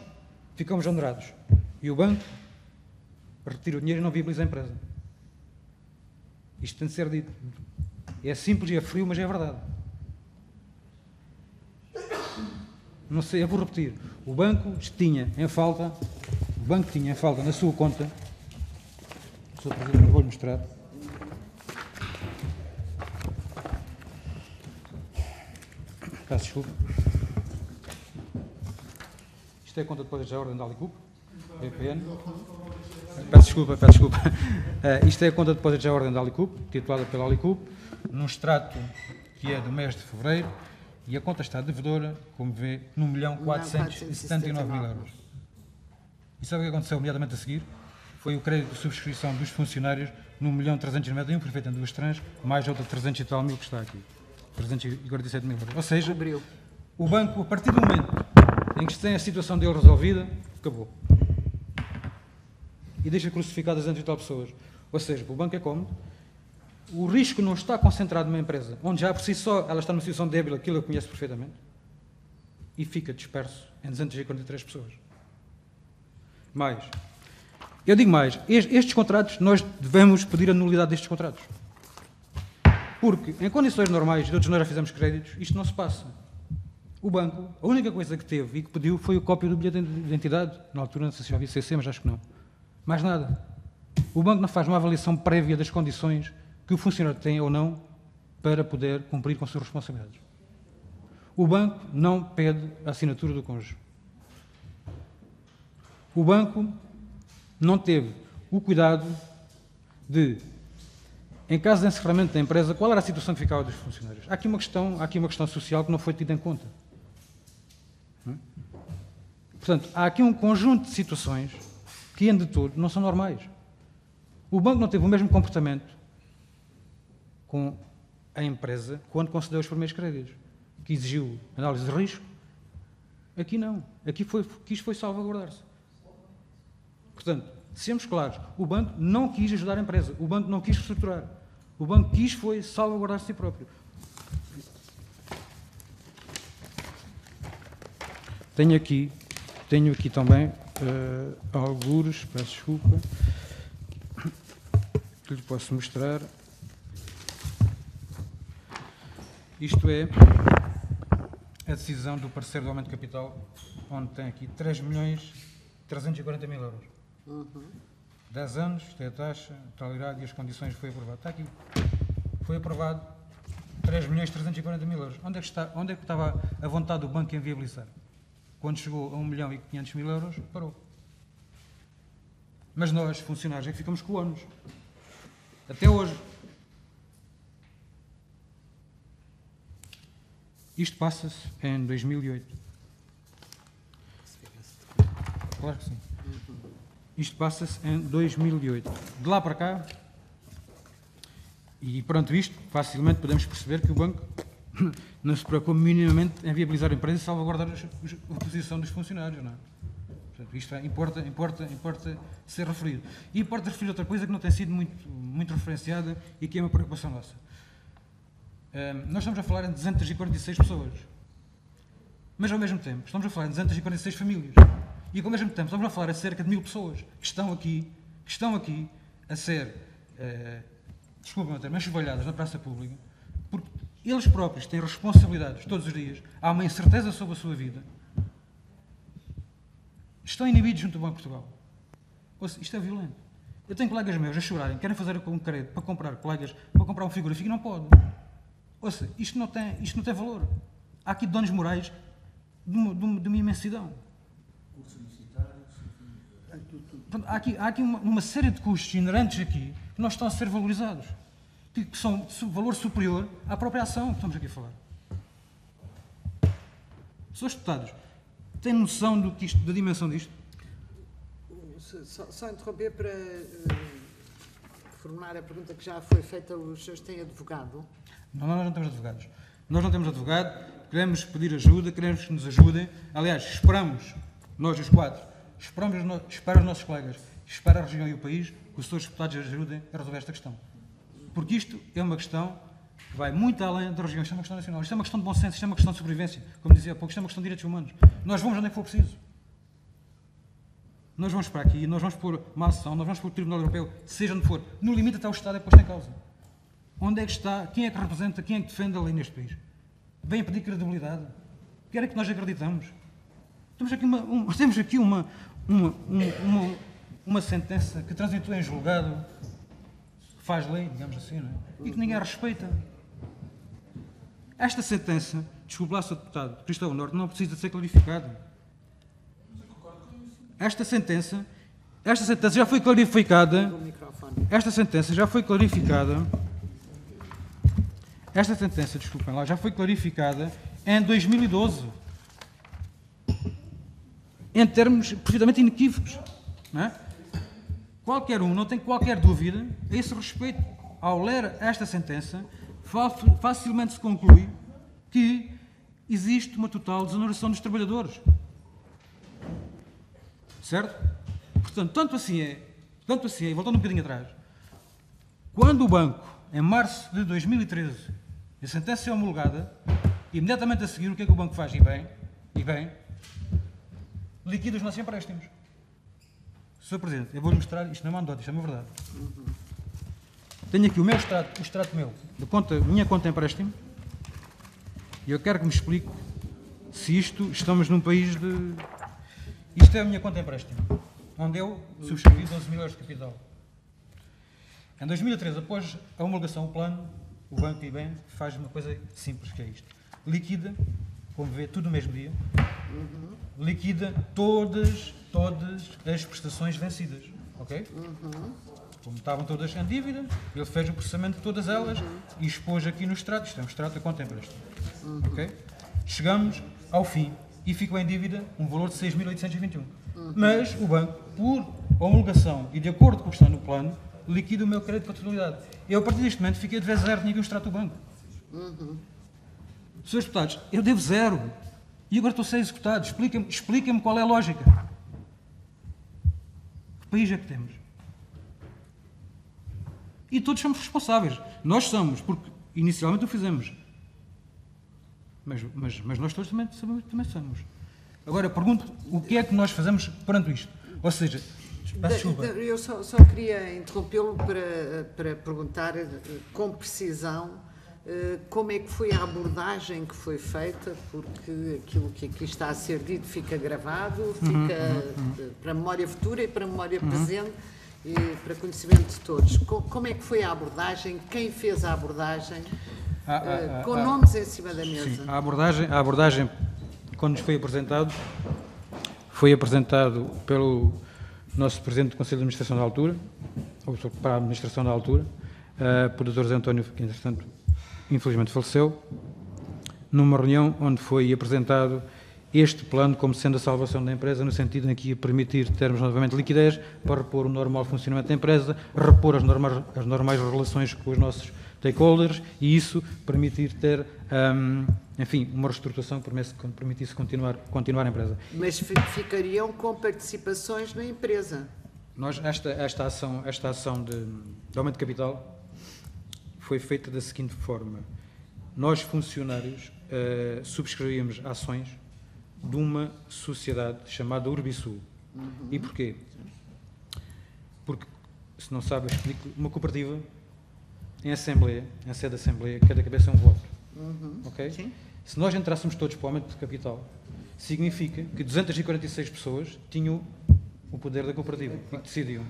ficamos onerados e o banco retira o dinheiro e não viabiliza a empresa. Isto tem de ser dito. É simples e é frio, mas é verdade. Não sei, eu vou repetir. O banco tinha em falta na sua conta, Sr. Presidente, vou-lhe mostrar. Peço desculpa. Isto é a conta de depósitos da Ordem da Alicup, BPN. Peço desculpa. Isto é a conta de depósitos da Ordem da Alicup, titulada pela Alicup, num extrato que é do mês de fevereiro, e a conta está devedora, como vê, 1.479.000 euros. E sabe o que aconteceu imediatamente a seguir? Foi o crédito de subscrição dos funcionários, 1.391.000, perfeito em 2 trans, mais outra 300 e tal mil que está aqui. 347 mil euros. Ou seja, o banco, a partir do momento em que se tem a situação dele resolvida, acabou. E deixa crucificadas 200 e tal pessoas. Ou seja, o banco é cómodo. O risco não está concentrado numa empresa, onde já por si só ela está numa situação débil, aquilo eu conheço perfeitamente, e fica disperso em 243 pessoas. Mais. Eu digo mais, estes contratos, nós devemos pedir a nulidade destes contratos. Porque, em condições normais, todos nós já fizemos créditos, isto não se passa. O banco, a única coisa que teve e que pediu foi o cópia do bilhete de identidade. Na altura, não sei se já havia CC, mas acho que não. Mais nada. O banco não faz uma avaliação prévia das condições que o funcionário tem ou não para poder cumprir com as suas responsabilidades. O banco não pede a assinatura do cônjuge. O banco não teve o cuidado de, em caso de encerramento da empresa, qual era a situação que ficava dos funcionários. Há aqui uma questão social que não foi tida em conta. Portanto, há aqui um conjunto de situações que, em de todo, não são normais. O banco não teve o mesmo comportamento com a empresa quando concedeu os primeiros créditos, que exigiu análise de risco. Aqui não. Aqui isto foi salvaguardar-se. Portanto, sejamos claros, o banco não quis ajudar a empresa, o banco não quis reestruturar, o banco quis foi salvaguardar si próprio. Tenho aqui também algures, peço desculpa, que lhe posso mostrar. Isto é a decisão do parceiro do aumento de capital, onde tem aqui 3.340.000 euros. 10 anos, tem a taxa, a totalidade e as condições, foi aprovado. Está aqui. Foi aprovado 3.340.000 euros. Onde é que estava a vontade do banco em viabilizar? Quando chegou a 1.500.000 euros, parou. Mas nós, funcionários, é que ficamos com o ônus. Até hoje. Isto passa-se em 2008. Claro que sim. Isto passa-se em 2008. De lá para cá, e pronto, isto, facilmente podemos perceber que o banco não se preocupa minimamente em viabilizar a empresa e salvaguardar a posição dos funcionários, não é? Portanto, isto importa ser referido. E importa referir outra coisa que não tem sido muito referenciada e que é uma preocupação nossa. Nós estamos a falar em 246 pessoas, mas ao mesmo tempo estamos a falar em 246 famílias e ao mesmo tempo estamos a falar a cerca de 1.000 pessoas que estão aqui a ser, desculpem o termo, enxovalhadas na praça pública, porque eles próprios têm responsabilidades todos os dias, há uma incerteza sobre a sua vida, estão inibidos junto ao Banco de Portugal. Ouça, isto é violento. Eu tenho colegas meus a chorarem, querem fazer um crédito para comprar um frigorífico e não podem. Ouça, isto não tem valor. Há aqui danos morais de uma imensidão. Há aqui uma série de custos inerentes aqui que não estão a ser valorizados, que são de valor superior à própria ação que estamos aqui a falar. Senhores deputados, têm noção da dimensão disto? Só interromper para formular a pergunta que já foi feita. Os senhores têm advogado? Não, nós não temos advogados. Nós não temos advogado, queremos pedir ajuda, queremos que nos ajudem. Aliás, esperamos, nós os quatro, espero os nossos colegas, espero a região e o país, que os senhores deputados ajudem a resolver esta questão. Porque isto é uma questão que vai muito além da região, isto é uma questão nacional, isto é uma questão de bom senso, isto é uma questão de sobrevivência, como dizia há pouco, isto é uma questão de direitos humanos. Nós vamos onde é que for preciso. Nós vamos para aqui, nós vamos pôr uma ação, nós vamos pôr o Tribunal Europeu, seja onde for, no limite até o Estado é posto em causa. Onde é que está, quem é que representa, quem é que defende a lei neste país? Vem a pedir credibilidade. Que era que nós acreditamos. Temos aqui uma sentença que transitou em julgado, que faz lei, digamos assim, não é? E que ninguém respeita. Esta sentença, desculpe lá, Sr. Deputado Cristóvão Norte, não precisa de ser clarificada. Esta sentença já foi clarificada. Esta sentença, desculpem lá, já foi clarificada em 2012. Em termos perfeitamente inequívocos. Não é? Qualquer um não tem qualquer dúvida a esse respeito. Ao ler esta sentença, facilmente se conclui que existe uma total desoneração dos trabalhadores. Certo? Portanto, tanto assim é, voltando um bocadinho atrás, quando o banco, em março de 2013, a sentença é homologada, imediatamente a seguir, o que é que o banco faz? E bem, liquida os nossos empréstimos. Sr. Presidente, eu vou-lhe mostrar, isto não é uma anedota, isto é uma verdade. Tenho aqui o extrato meu, minha conta de empréstimo, e eu quero que me explique se estamos num país de... Isto é a minha conta de empréstimo, onde eu subscrevi 12.000 euros de capital. Em 2013, após a homologação do plano, o Banco IBEM faz uma coisa simples, que é isto. Liquida, como vê, tudo no mesmo dia, liquida todas as prestações vencidas, ok? Como estavam todas em dívida, ele fez o processamento de todas elas e expôs aqui no extrato, isto é um extrato da conta de empréstimo, ok? Chegamos ao fim e ficou em dívida um valor de 6.821. Mas o banco, por homologação e de acordo com o que está no plano, liquido o meu crédito de totalidade. Eu, a partir deste momento, fiquei a dever zero, tinha que eu extrato o banco. Senhores deputados, eu devo zero. E agora estou a ser executado. Expliquem-me qual é a lógica. Que país é que temos? E todos somos responsáveis. Nós somos, porque inicialmente o fizemos. Mas nós todos também somos. Agora, pergunto, o que é que nós fazemos perante isto? Ou seja, peço desculpa. Eu só queria interrompê-lo para perguntar com precisão como é que foi a abordagem que foi feita, porque aquilo que aqui está a ser dito fica gravado, fica para a memória futura e para a memória presente e para conhecimento de todos. Como é que foi a abordagem? Quem fez a abordagem? Com nomes em cima da mesa. Sim, a abordagem, quando nos foi apresentado pelo nosso Presidente do Conselho de Administração da altura, ou para a Administração da altura, por Dr. José António, que entretanto infelizmente faleceu, numa reunião onde foi apresentado este plano como sendo a salvação da empresa, no sentido em que ia permitir termos novamente liquidez para repor o normal funcionamento da empresa, repor as normais relações com os nossos stakeholders e isso permitir ter, enfim, uma reestruturação que permitisse continuar a empresa. Mas ficariam com participações na empresa? Nós, esta ação de aumento de capital foi feita da seguinte forma. Nós, funcionários, subscrevíamos ações de uma sociedade chamada Urbisul. E porquê? Porque, se não sabe, eu explico, uma cooperativa, em sede de Assembleia, cada cabeça é um voto. Ok? Sim. Se nós entrássemos todos para o aumento de capital, significa que 246 pessoas tinham o poder da cooperativa e que decidiam.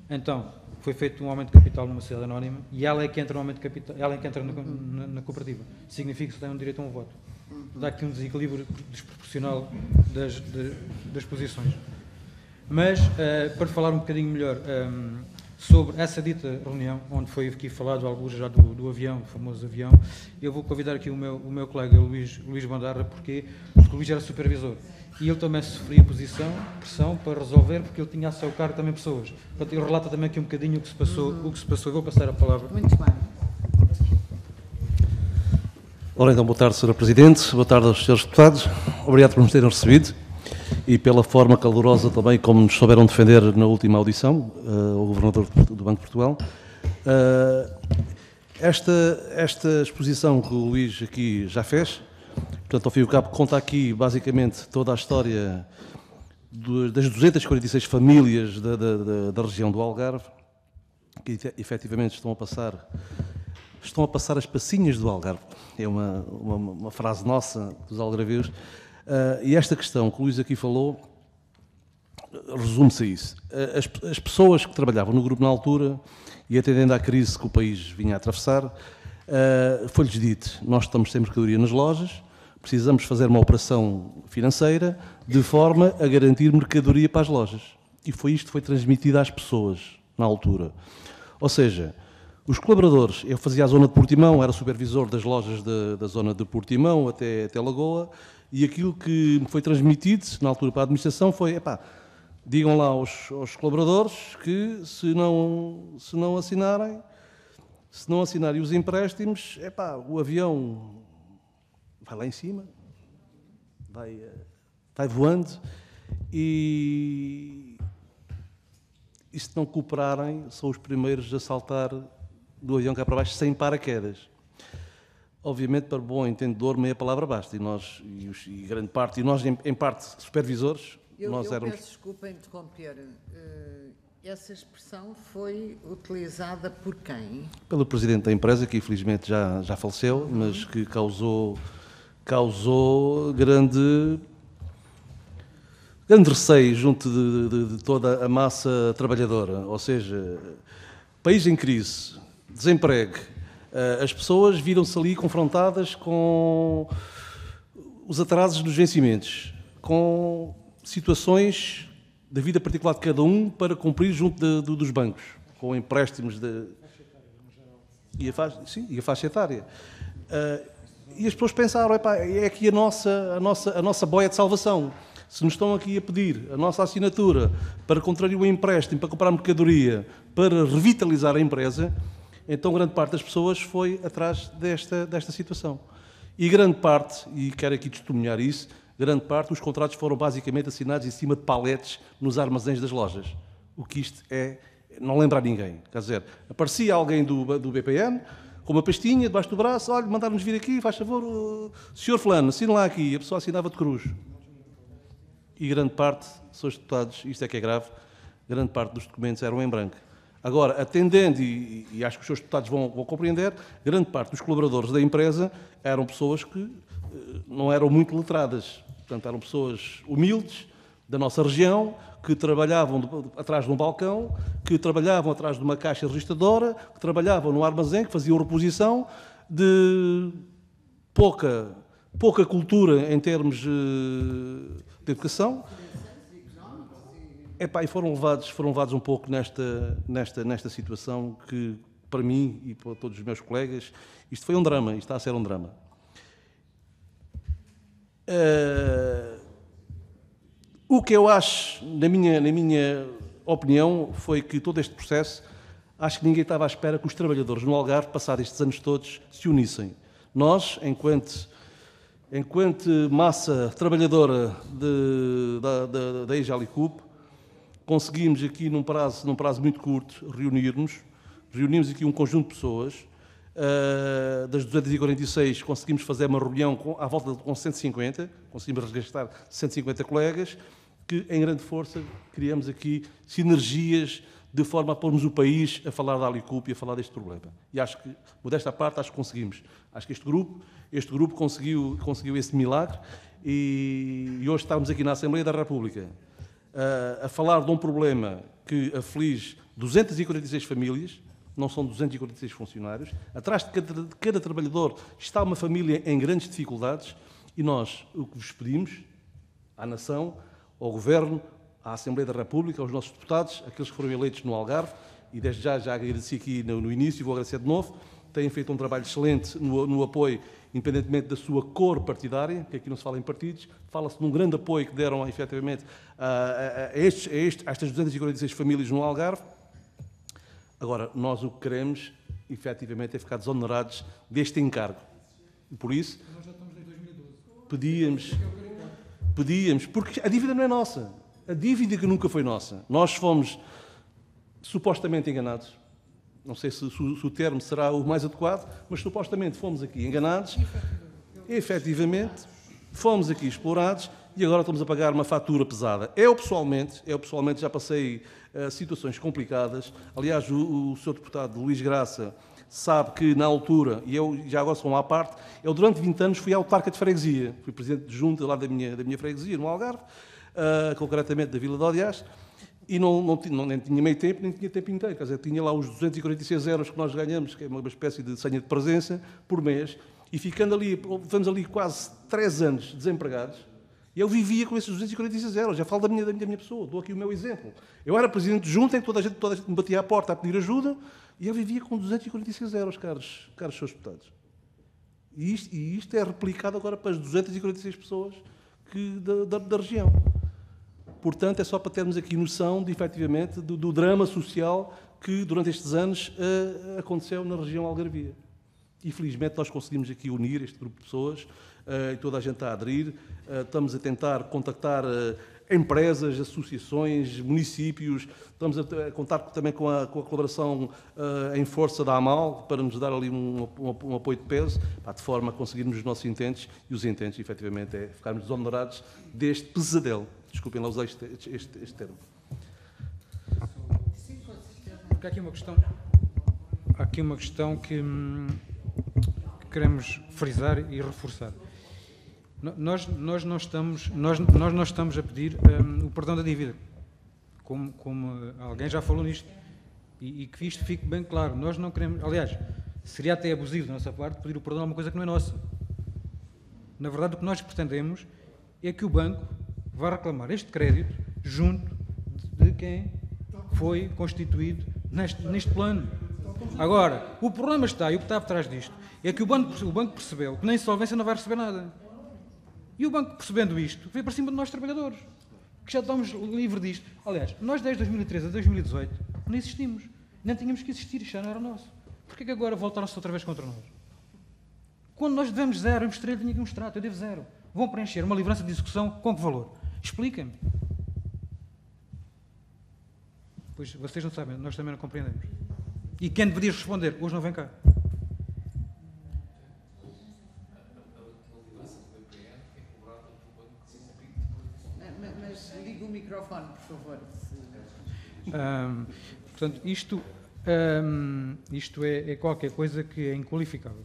Então, foi feito um aumento de capital numa sociedade anónima e ela é que entra no aumento de capital, ela é que entra na cooperativa. Significa que tem um direito a um voto. Dá aqui um desequilíbrio desproporcional das posições. Mas, para falar um bocadinho melhor sobre essa dita reunião, onde foi aqui falado alguns já do avião, do famoso avião, eu vou convidar aqui o meu colega Luís Bandarra, porque o Luís era supervisor. E ele também sofria pressão para resolver, porque ele tinha a seu cargo também pessoas. Portanto, ele relata também aqui um bocadinho o que se passou. Eu vou passar a palavra. Muito bem. Ora, então, boa tarde, Sra. Presidente, boa tarde aos Srs. Deputados. Obrigado por nos terem recebido e pela forma calorosa também como nos souberam defender na última audição, o Governador do Banco de Portugal. Esta exposição que o Luís aqui já fez, portanto, ao fim e ao cabo, conta aqui basicamente toda a história das 246 famílias da região do Algarve, que efetivamente estão a passar as passinhas do Algarve. É uma frase nossa dos algarvios. E esta questão que o Luís aqui falou resume-se a isso. As pessoas que trabalhavam no grupo na altura e atendendo à crise que o país vinha a atravessar, foi-lhes dito: nós estamos sem mercadoria nas lojas, precisamos fazer uma operação financeira de forma a garantir mercadoria para as lojas. E foi isto que foi transmitido às pessoas na altura. Ou seja, os colaboradores, eu fazia a zona de Portimão, era supervisor das lojas da zona de Portimão até Lagoa, e aquilo que me foi transmitido na altura para a administração foi: digam lá aos colaboradores que se não assinarem os empréstimos, o avião vai lá em cima, vai voando, e se não cooperarem, são os primeiros a saltar do avião cá para baixo sem paraquedas. Obviamente, para bom entendedor, meia palavra basta, e grande parte, e nós em parte supervisores, nós éramos... Eu peço desculpa interromper, essa expressão foi utilizada por quem? Pelo presidente da empresa, que infelizmente já faleceu, mas que causou grande receio junto de toda a massa trabalhadora. Ou seja, país em crise, desemprego, as pessoas viram-se ali confrontadas com os atrasos dos vencimentos, com situações da vida particular de cada um para cumprir junto dos bancos, com empréstimos e a faixa etária. E as pessoas pensaram: é aqui a nossa boia de salvação. Se nos estão aqui a pedir a nossa assinatura para contrair o empréstimo, para comprar mercadoria, para revitalizar a empresa, então grande parte das pessoas foi atrás desta situação. E grande parte, e quero aqui testemunhar isso, grande parte dos contratos foram basicamente assinados em cima de paletes nos armazéns das lojas. O que isto é, não lembra a ninguém. Quer dizer, aparecia alguém do BPN com uma pastinha debaixo do braço, olha, mandaram-nos vir aqui, faz favor, senhor fulano, assina lá aqui. E a pessoa assinava de cruz. E grande parte, senhores deputados, isto é que é grave, grande parte dos documentos eram em branco. Agora, atendendo, e acho que os senhores deputados vão compreender, grande parte dos colaboradores da empresa eram pessoas que não eram muito letradas. Portanto, eram pessoas humildes, da nossa região, que trabalhavam atrás de um balcão, que trabalhavam atrás de uma caixa registradora, que trabalhavam no armazém, que faziam reposição, de pouca cultura em termos de educação. E foram levados um pouco nesta situação que, para mim e para todos os meus colegas, isto foi um drama, isto está a ser um drama. O que eu acho, na minha opinião, foi que todo este processo, acho que ninguém estava à espera que os trabalhadores no Algarve, passados estes anos todos, se unissem. Nós, enquanto massa trabalhadora da EJALICUP, conseguimos aqui, num prazo muito curto, reunimos aqui um conjunto de pessoas. Das 246 conseguimos fazer uma reunião à volta com 150, conseguimos resgatar 150 colegas, que em grande força criamos aqui sinergias de forma a pormos o país a falar da ALICUP e a falar deste problema. E acho que, modesta parte, acho que conseguimos. Acho que este grupo conseguiu esse milagre e hoje estamos aqui na Assembleia da República a falar de um problema que aflige 246 famílias, não são 246 funcionários. Atrás de cada trabalhador está uma família em grandes dificuldades e nós o que vos pedimos, à nação, ao Governo, à Assembleia da República, aos nossos deputados, aqueles que foram eleitos no Algarve, e desde já agradeci aqui no início e vou agradecer de novo, têm feito um trabalho excelente no apoio, independentemente da sua cor partidária, que aqui não se fala em partidos, fala-se de um grande apoio que deram, efetivamente, a estas 246 famílias no Algarve. Agora, nós o que queremos, efetivamente, é ficar desonerados deste encargo. E por isso, nós já estamos em 2012. Pedíamos, porque a dívida não é nossa. A dívida que nunca foi nossa. Nós fomos supostamente enganados. Não sei se o termo será o mais adequado, mas supostamente fomos aqui enganados. Efetivamente, fomos aqui explorados e agora estamos a pagar uma fatura pesada. Eu pessoalmente já passei situações complicadas. Aliás, o Sr. Deputado Luís Graça sabe que, na altura, e eu já agora sou uma à parte, eu durante 20 anos fui autarca de freguesia. Fui presidente de junta lá da minha freguesia, no Algarve, concretamente da Vila de Odiás, e nem tinha meio tempo, nem tinha tempo inteiro. Quer dizer, tinha lá os 246 euros que nós ganhamos, que é uma espécie de senha de presença, por mês, e ficamos ali quase 3 anos desempregados. Eu vivia com esses 246 euros, já falo da minha pessoa, dou aqui o meu exemplo. Eu era presidente de junta em que toda a gente me batia à porta a pedir ajuda e eu vivia com 246 euros, caros senhores deputados. E isto é replicado agora para as 246 pessoas da região. Portanto, é só para termos aqui noção, efetivamente, do drama social que durante estes anos aconteceu na região algarvia. E felizmente nós conseguimos aqui unir este grupo de pessoas e toda a gente está a aderir. Estamos a tentar contactar empresas, associações, municípios. Estamos a contar também com a colaboração em força da AMAL para nos dar ali um apoio de peso, de forma a conseguirmos os nossos intentes e os intentes, efetivamente, é ficarmos desonerados deste pesadelo. Desculpem lá usar este termo. Porque há aqui uma questão que queremos frisar e reforçar. Nós não estamos a pedir o perdão da dívida, como alguém já falou nisto, e que isto fique bem claro. Nós não queremos, aliás, seria até abusivo da nossa parte pedir o perdão a uma coisa que não é nossa. Na verdade, o que nós pretendemos é que o banco vá reclamar este crédito junto de quem foi constituído neste plano. Agora, o problema está, e o que está por trás disto, é que o banco percebeu que na insolvência não vai receber nada. E o banco, percebendo isto, veio para cima de nós trabalhadores, que já estamos livres disto. Aliás, nós desde 2013 a 2018 não existimos. Nem tínhamos que existir, isto já não era nosso. Porquê que agora voltaram-se outra vez contra nós? Quando nós devemos zero, eu mostrei-lhe, tinha que mostrar, eu devo zero. Vão preencher uma livrança de execução com que valor? Expliquem-me. Pois vocês não sabem, nós também não compreendemos. E quem deveria responder? Hoje não vem cá. Mas liga o microfone, por favor. Portanto, isto é qualquer coisa que é inqualificável.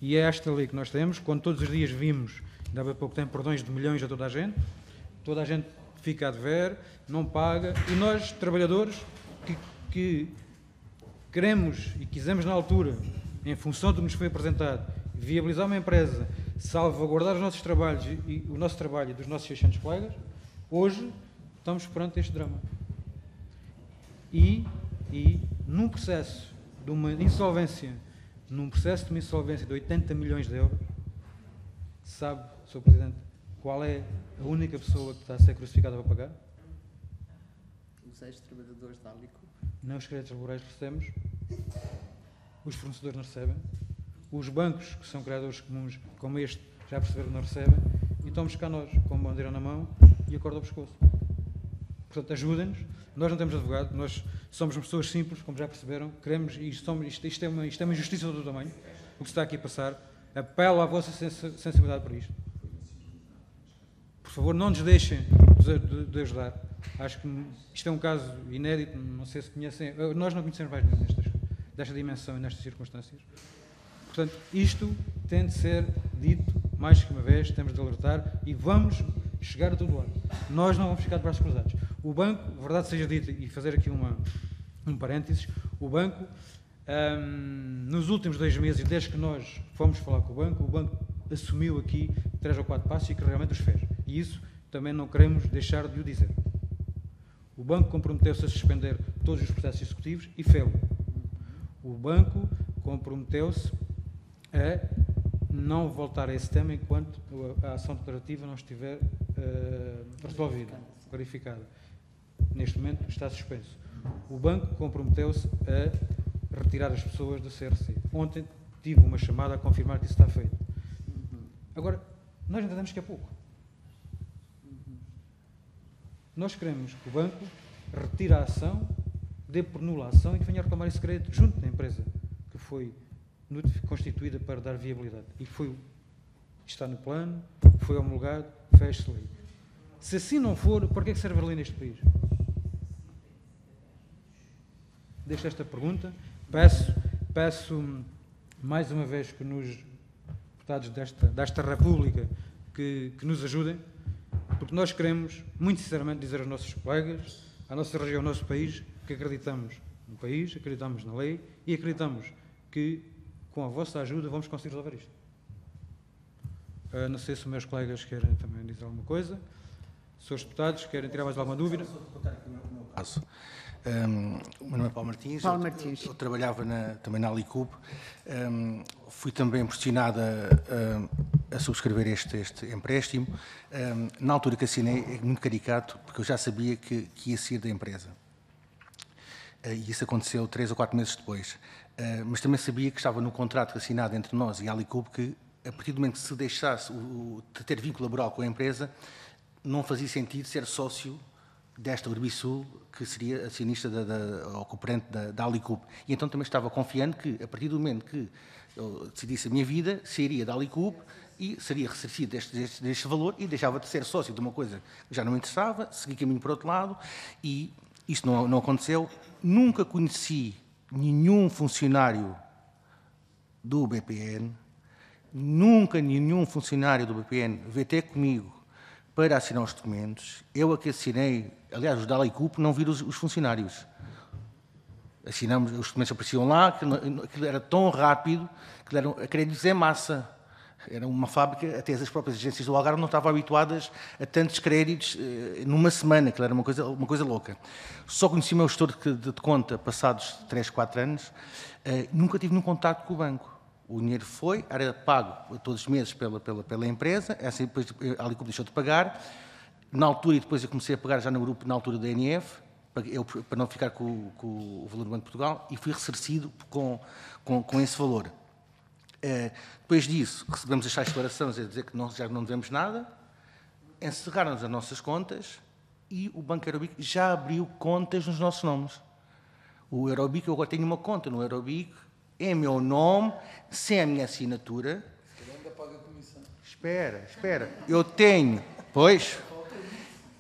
E é esta lei que nós temos, quando todos os dias vimos, ainda há pouco tempo, perdões de milhões a toda a gente fica a dever, não paga, e nós, trabalhadores, que queremos e quisemos na altura, em função do que nos foi apresentado, viabilizar uma empresa, salvaguardar os nossos trabalhos e o nosso trabalho e dos nossos 600 colegas, hoje estamos perante este drama. E num processo de uma insolvência de 80 milhões de euros, sabe, Sr. Presidente, qual é a única pessoa que está a ser crucificada para pagar? Os ex-trabalhadores da Alicup. Não os créditos laborais recebemos, os fornecedores não recebem, os bancos, que são criadores comuns, como este, já perceberam que não recebem, e estamos cá nós, com a bandeira na mão e a corda ao pescoço. Portanto, ajudem-nos. Nós não temos advogado, nós somos pessoas simples, como já perceberam, queremos, e isto é uma injustiça do tamanho, o que se está aqui a passar. Apelo à vossa sensibilidade para isto. Por favor, não nos deixem de ajudar. Acho que isto é um caso inédito, não sei se conhecem, nós não conhecemos mais desta dimensão e nestas circunstâncias. Portanto, isto tem de ser dito mais que uma vez, temos de alertar e vamos chegar a todo lado. Nós não vamos ficar de braços cruzados. O banco, verdade seja dita, e fazer aqui um parênteses, o banco, nos últimos 2 meses, desde que nós fomos falar com o banco assumiu aqui 3 ou 4 passos e que realmente os fez. E isso também não queremos deixar de o dizer. O banco comprometeu-se a suspender todos os processos executivos e fê-lo. O banco comprometeu-se a não voltar a esse tema enquanto a ação declarativa não estiver resolvida, verificada. Neste momento está suspenso. O banco comprometeu-se a retirar as pessoas do CRC. Ontem tive uma chamada a confirmar que isso está feito. Agora, nós entendemos que é pouco. Nós queremos que o banco retire a ação, dê por nula a ação e que venha a reclamar esse crédito junto da empresa que foi constituída para dar viabilidade. E está no plano, foi homologado, feche-se lei. Se assim não for, para que é que serve a lei neste país? Deixo esta pergunta. Peço mais uma vez que nos deputados desta República que nos ajudem, porque nós queremos, muito sinceramente, dizer aos nossos colegas, à nossa região, ao nosso país, que acreditamos no país, acreditamos na lei e acreditamos que, com a vossa ajuda, vamos conseguir resolver isto. Não sei se os meus colegas querem também dizer alguma coisa. Senhores deputados, querem tirar mais alguma dúvida? O meu nome é Paulo Martins. Eu trabalhava também na Alicup. Fui também pressionado a subscrever este empréstimo. Na altura que assinei, é muito caricato, porque eu já sabia que ia sair da empresa. E isso aconteceu 3 ou 4 meses depois. Mas também sabia que estava no contrato assinado entre nós e a Alicup que, a partir do momento que se deixasse de ter vínculo laboral com a empresa, não fazia sentido ser sócio desta Urbisul, que seria acionista ou cooperante da Alicup. E então também estava confiante que, a partir do momento que eu decidisse a minha vida, sairia da Alicup e seria ressarcido deste valor e deixava de ser sócio de uma coisa que já não me interessava, segui caminho para outro lado e isto não aconteceu. Nunca conheci nenhum funcionário do BPN, nunca nenhum funcionário do BPN veio ter comigo para assinar os documentos. Eu a que assinei, aliás, os da Alicup não viram os funcionários. Assinamos, os documentos apareciam lá, aquilo era tão rápido, que queria dizer massa. Era uma fábrica, até as próprias agências do Algarve não estavam habituadas a tantos créditos numa semana, que era uma coisa louca. Só conheci o meu gestor de conta passados 3, 4 anos, nunca tive nenhum contacto com o banco. O dinheiro foi, era pago todos os meses pela empresa, essa depois a Alicup deixou de pagar. Na altura, e depois eu comecei a pagar já no grupo, na altura da NF, para não ficar com o valor do Banco de Portugal, e fui ressarcido com esse valor. Depois disso, recebemos as tais declarações a dizer que já não devemos nada, encerraram-nos as nossas contas e o Banco Eurobic já abriu contas nos nossos nomes. O Eurobic, eu agora tenho uma conta no Eurobic, em meu nome, sem a minha assinatura. Você ainda paga a comissão. Espera.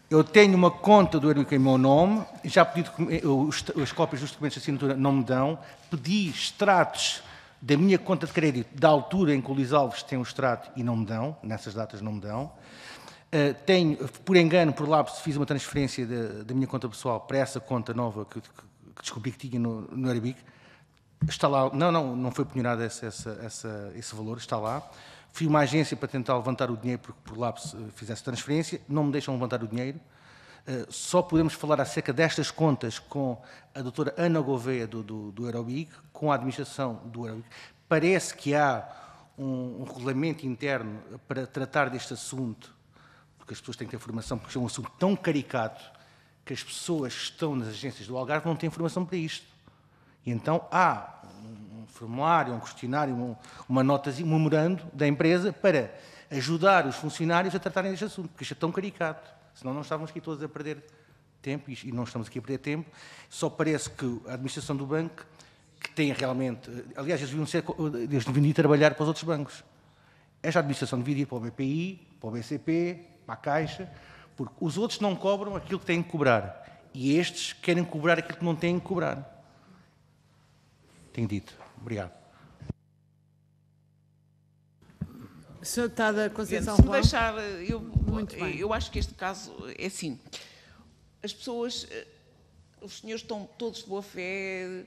Eu tenho uma conta do Eurobic em meu nome, já pedi as cópias dos documentos de assinatura não me dão, pedi extratos da minha conta de crédito da altura em que o Luís Alves tem um extrato e não me dão, nessas datas não me dão. Tenho, por engano, por lapso, fiz uma transferência da minha conta pessoal para essa conta nova que descobri que tinha no Eurobic. Está lá, não foi penhorado esse valor, está lá. Fui a uma agência para tentar levantar o dinheiro, porque por lapso fiz essa transferência, não me deixam levantar o dinheiro. Só podemos falar acerca destas contas com a doutora Ana Gouveia do Eurobic, com a administração do Eurobic. Parece que há um regulamento interno para tratar deste assunto, porque as pessoas têm que ter formação, porque é um assunto tão caricato que as pessoas que estão nas agências do Algarve não têm formação para isto. E então há um formulário, um questionário, uma notazinha, um memorando da empresa para ajudar os funcionários a tratarem deste assunto, porque isto é tão caricato. Senão não estávamos aqui todos a perder tempo, e não estamos aqui a perder tempo. Só parece que a administração do banco, que tem realmente... Aliás, eles deviam ir trabalhar para os outros bancos. Esta administração devia ir para o BPI, para o BCP, para a Caixa, porque os outros não cobram aquilo que têm que cobrar. E estes querem cobrar aquilo que não têm que cobrar. Tenho dito. Obrigado. Sr. Deputada Conceição Se me João. deixar, Muito bem. eu acho que este caso é assim. As pessoas, os senhores estão todos de boa fé,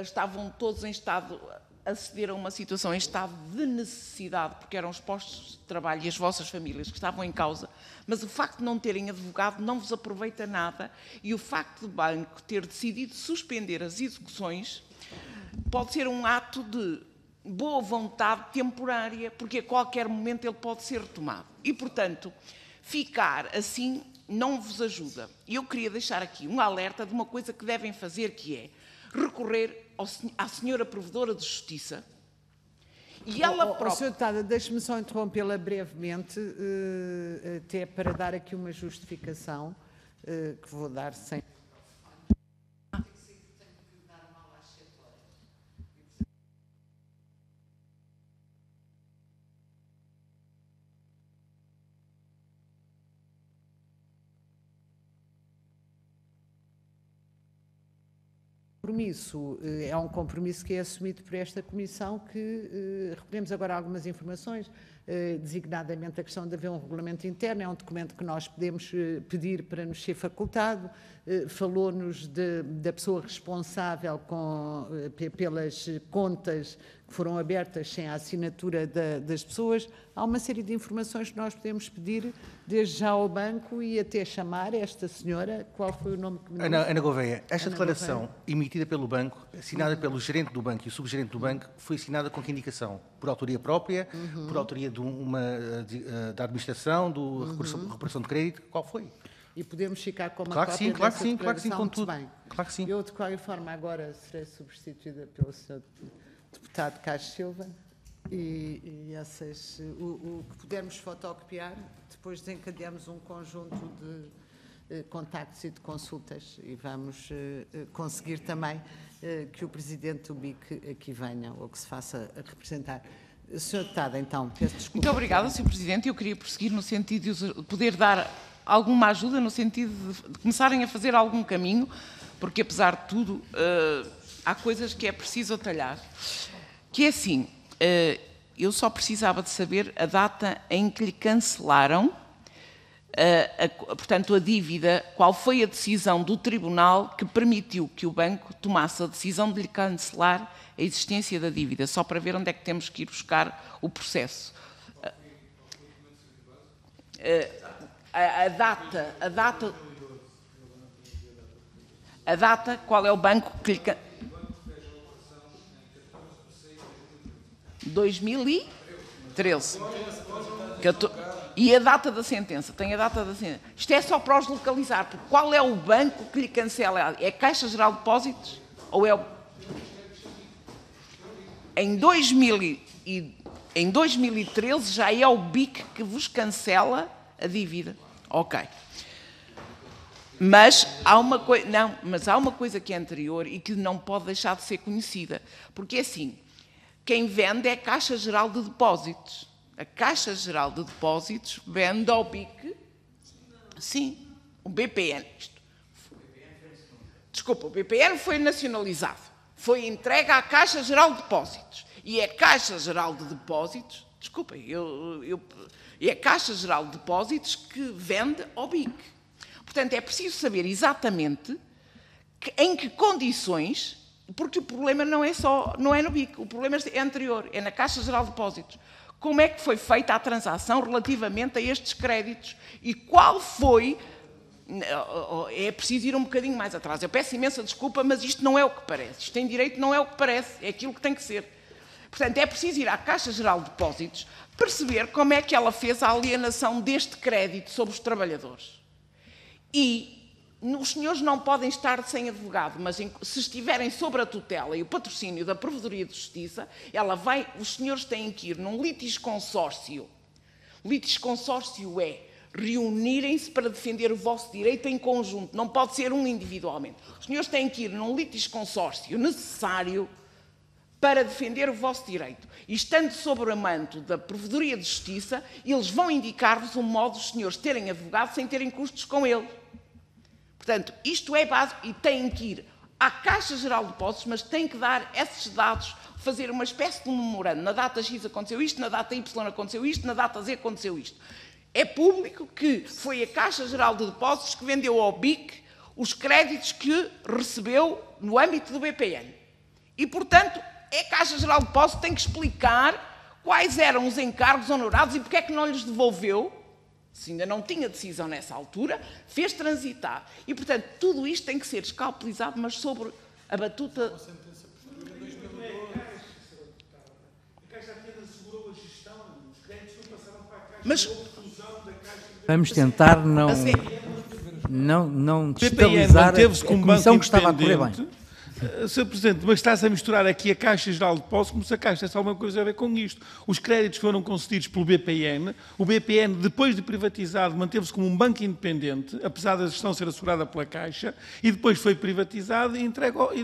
estavam todos em estado, acederam a uma situação em estado de necessidade, porque eram os postos de trabalho e as vossas famílias que estavam em causa, mas o facto de não terem advogado não vos aproveita nada, e o facto do banco ter decidido suspender as execuções pode ser um ato de boa vontade temporária, porque a qualquer momento ele pode ser retomado. E, portanto, ficar assim não vos ajuda. E eu queria deixar aqui um alerta de uma coisa que devem fazer, que é recorrer à senhora Provedora de Justiça e ela própria... Sr. Deputada, deixe-me só interrompê-la brevemente, até para dar aqui uma justificação, que vou dar sem... É um compromisso que é assumido por esta Comissão, que recolhemos agora algumas informações, designadamente a questão de haver um regulamento interno, é um documento que nós podemos pedir para nos ser facultado, falou-nos da pessoa responsável pelas contas que foram abertas sem a assinatura das pessoas. Há uma série de informações que nós podemos pedir desde já ao banco e até chamar esta senhora. Qual foi o nome que me disse? Ana Gouveia. Esta declaração emitida pelo banco, assinada pelo gerente do banco e o subgerente do banco, foi assinada com que indicação? Por autoria própria, por autoria da administração, do recuperação de crédito? Qual foi? E podemos ficar com uma claro cópia claro dessa sim, claro que sim, com tudo. Bem. Claro que sim. Eu, de qualquer forma, agora serei substituída pelo Sr. Deputado Carlos Silva e o que pudermos fotocopiar, depois desencadeamos um conjunto de contactos e de consultas e vamos conseguir também que o Presidente do BIC aqui venha ou que se faça representar. Sr. Deputado, então, peço desculpa. Muito obrigada, Sr. Presidente. Eu queria prosseguir no sentido de poder dar alguma ajuda, no sentido de começarem a fazer algum caminho, porque, apesar de tudo, há coisas que é preciso atalhar. Que é assim, eu só precisava de saber a data em que lhe cancelaram, portanto, a dívida, qual foi a decisão do Tribunal que permitiu que o banco tomasse a decisão de lhe cancelar a existência da dívida, só para ver onde é que temos que ir buscar o processo. A data, qual é o banco que lhe... 2013. E a data da sentença? Tem a data da sentença. Isto é só para os localizar, porque qual é o banco que lhe cancela? É a Caixa Geral de Depósitos? Ou é o... Em 2013 já é o BIC que vos cancela a dívida. Ok. Mas há uma coisa que é anterior e que não pode deixar de ser conhecida. Porque assim, quem vende é a Caixa Geral de Depósitos. A Caixa Geral de Depósitos vende ao BIC, sim, o BPN. Desculpa, o BPN foi nacionalizado. Foi entregue à Caixa Geral de Depósitos. E é a Caixa Geral de Depósitos, desculpa, é a Caixa Geral de Depósitos que vende ao BIC. Portanto, é preciso saber exatamente em que condições, porque o problema não é no BIC, o problema é anterior, é na Caixa Geral de Depósitos. Como é que foi feita a transação relativamente a estes créditos e qual foi... É preciso ir um bocadinho mais atrás. Eu peço imensa desculpa, mas isto não é o que parece. Isto em direito não é o que parece, é aquilo que tem que ser. Portanto, é preciso ir à Caixa Geral de Depósitos, perceber como é que ela fez a alienação deste crédito sobre os trabalhadores. E os senhores não podem estar sem advogado, mas se estiverem sob a tutela e o patrocínio da Provedoria de Justiça, os senhores têm que ir num litisconsórcio. Litisconsórcio é reunirem-se para defender o vosso direito em conjunto, não pode ser um individualmente. Os senhores têm que ir num litisconsórcio necessário para defender o vosso direito. E estando sob o manto da Provedoria de Justiça, eles vão indicar-vos um modo dos senhores terem advogado sem terem custos com ele. Portanto, isto é básico e têm que ir à Caixa Geral de Depósitos, mas têm que dar esses dados, fazer uma espécie de um memorando. Na data X aconteceu isto, na data Y aconteceu isto, na data Z aconteceu isto. É público que foi a Caixa Geral de Depósitos que vendeu ao BIC os créditos que recebeu no âmbito do BPN. E, portanto, a Caixa Geral de Depósitos tem que explicar quais eram os encargos honorados e porque é que não lhes devolveu, se ainda não tinha decisão nessa altura, fez transitar. E, portanto, tudo isto tem que ser escalpelizado, mas sobre a batuta... A Caixa apenas segurou a gestão, os créditos não passaram para a Caixa. Mas... Vamos tentar não destabilizar a comissão que estava a correr bem. Sr. Presidente, mas está-se a misturar aqui a Caixa Geral de Depósitos, como se a Caixa tivesse alguma coisa a ver com isto. Os créditos foram concedidos pelo BPN, o BPN, depois de privatizado, manteve-se como um banco independente, apesar da gestão ser assegurada pela Caixa, e depois foi privatizado e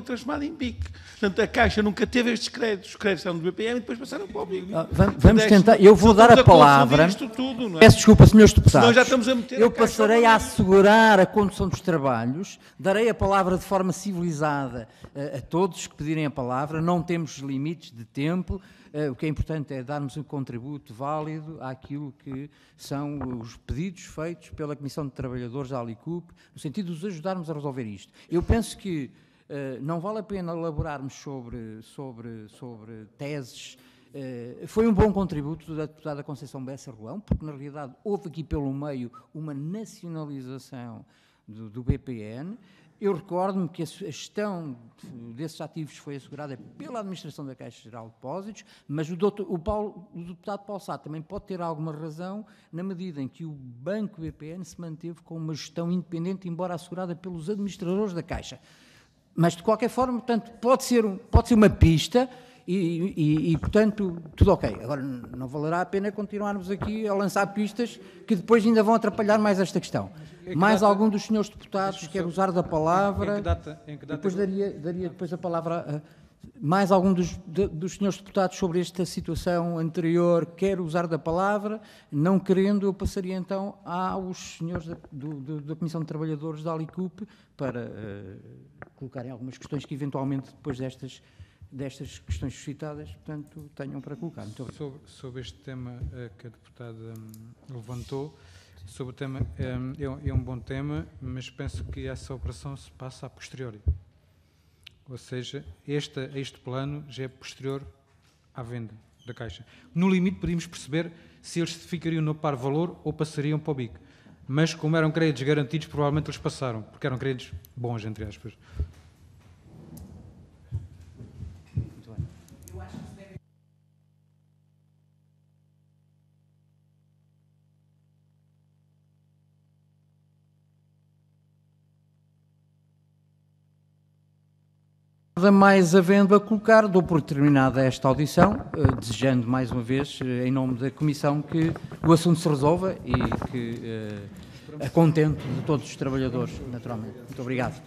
transformado em BIC. Portanto, a Caixa nunca teve estes créditos. Os créditos eram do BPN e depois passaram para o BIC. Vamos tentar, eu vou dar a palavra. Tudo, Peço desculpa, senhores deputados. Já estamos a meter eu passarei a assegurar a condução dos trabalhos, darei a palavra de forma civilizada a todos que pedirem a palavra, não temos limites de tempo, o que é importante é darmos um contributo válido àquilo que são os pedidos feitos pela Comissão de Trabalhadores da ALICUP, no sentido de os ajudarmos a resolver isto. Eu penso que não vale a pena elaborarmos sobre teses. Foi um bom contributo da deputada Conceição Bessa Rolão, porque na realidade houve aqui pelo meio uma nacionalização do BPN. Eu recordo-me que a gestão desses ativos foi assegurada pela Administração da Caixa Geral de Depósitos, mas o deputado Paulo Sá também pode ter alguma razão na medida em que o Banco BPN se manteve com uma gestão independente, embora assegurada pelos administradores da Caixa. Mas, de qualquer forma, portanto, pode ser uma pista e, portanto, tudo ok. Agora, não valerá a pena continuarmos aqui a lançar pistas que depois ainda vão atrapalhar mais esta questão. Mais algum dos senhores deputados quer usar da palavra? Em que data? Depois daria depois a palavra a mais algum dos senhores deputados sobre esta situação anterior quer usar da palavra? Não querendo, eu passaria então aos senhores da Comissão de Trabalhadores da ALICUP para colocarem algumas questões que eventualmente depois destas questões suscitadas, portanto, tenham para colocar. Sobre este tema que a deputada levantou, sobre o tema, é um bom tema, mas penso que essa operação se passa a posteriori. Ou seja, este plano já é posterior à venda da Caixa. No limite, podíamos perceber se eles ficariam no par valor ou passariam para o BIC. Mas, como eram créditos garantidos, provavelmente eles passaram, porque eram créditos bons, entre aspas. Mais havendo a colocar, dou por terminada esta audição, desejando mais uma vez, em nome da Comissão, que o assunto se resolva e que a contente de todos os trabalhadores, naturalmente. Muito obrigado.